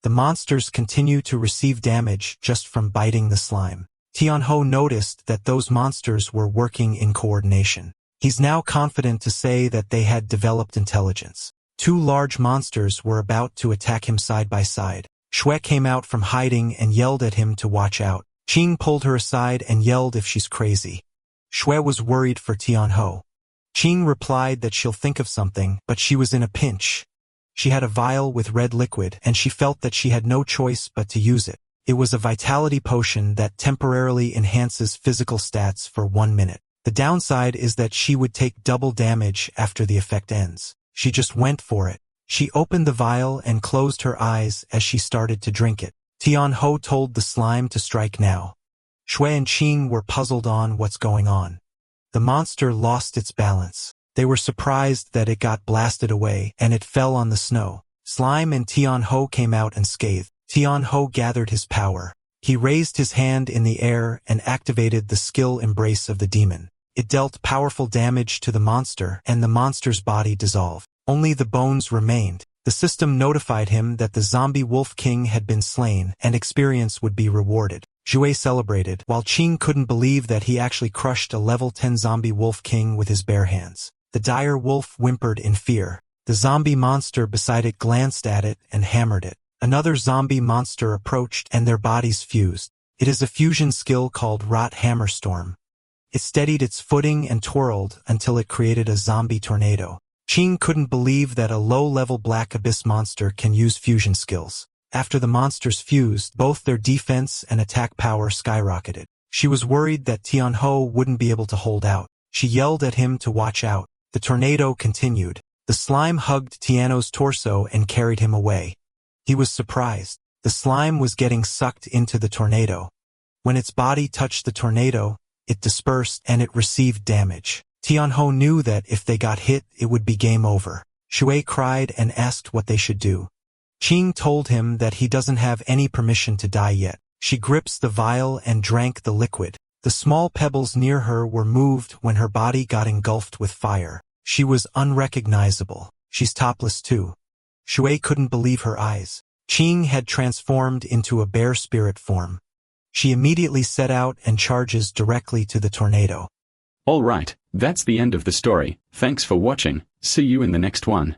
The monsters continue to receive damage just from biting the slime. Tianho noticed that those monsters were working in coordination. He's now confident to say that they had developed intelligence. Two large monsters were about to attack him side by side. Shui came out from hiding and yelled at him to watch out. Qing pulled her aside and yelled if she's crazy. Shui was worried for Tianho. Qing replied that she'll think of something, but she was in a pinch. She had a vial with red liquid, and she felt that she had no choice but to use it. It was a vitality potion that temporarily enhances physical stats for 1 minute. The downside is that she would take double damage after the effect ends. She just went for it. She opened the vial and closed her eyes as she started to drink it. Tianho told the slime to strike now. Shui and Qing were puzzled on what's going on. The monster lost its balance. They were surprised that it got blasted away and it fell on the snow. Slime and Tianho came out unscathed. Tianho gathered his power. He raised his hand in the air and activated the skill embrace of the demon. It dealt powerful damage to the monster, and the monster's body dissolved. Only the bones remained. The system notified him that the zombie wolf king had been slain, and experience would be rewarded. Jue celebrated, while Qing couldn't believe that he actually crushed a level 10 zombie wolf king with his bare hands. The dire wolf whimpered in fear. The zombie monster beside it glanced at it and hammered it. Another zombie monster approached, and their bodies fused. It is a fusion skill called Rot Hammerstorm. It steadied its footing and twirled until it created a zombie tornado. Qing couldn't believe that a low-level black abyss monster can use fusion skills. After the monsters fused, both their defense and attack power skyrocketed. She was worried that Tianho wouldn't be able to hold out. She yelled at him to watch out. The tornado continued. The slime hugged Tiano's torso and carried him away. He was surprised. The slime was getting sucked into the tornado. When its body touched the tornado, it dispersed and it received damage. Tianho knew that if they got hit, it would be game over. Shui cried and asked what they should do. Qing told him that he doesn't have any permission to die yet. She gripped the vial and drank the liquid. The small pebbles near her were moved when her body got engulfed with fire. She was unrecognizable. She's topless too. Shui couldn't believe her eyes. Qing had transformed into a bear spirit form. She immediately set out and charges directly to the tornado. Alright, that's the end of the story. Thanks for watching. See you in the next one.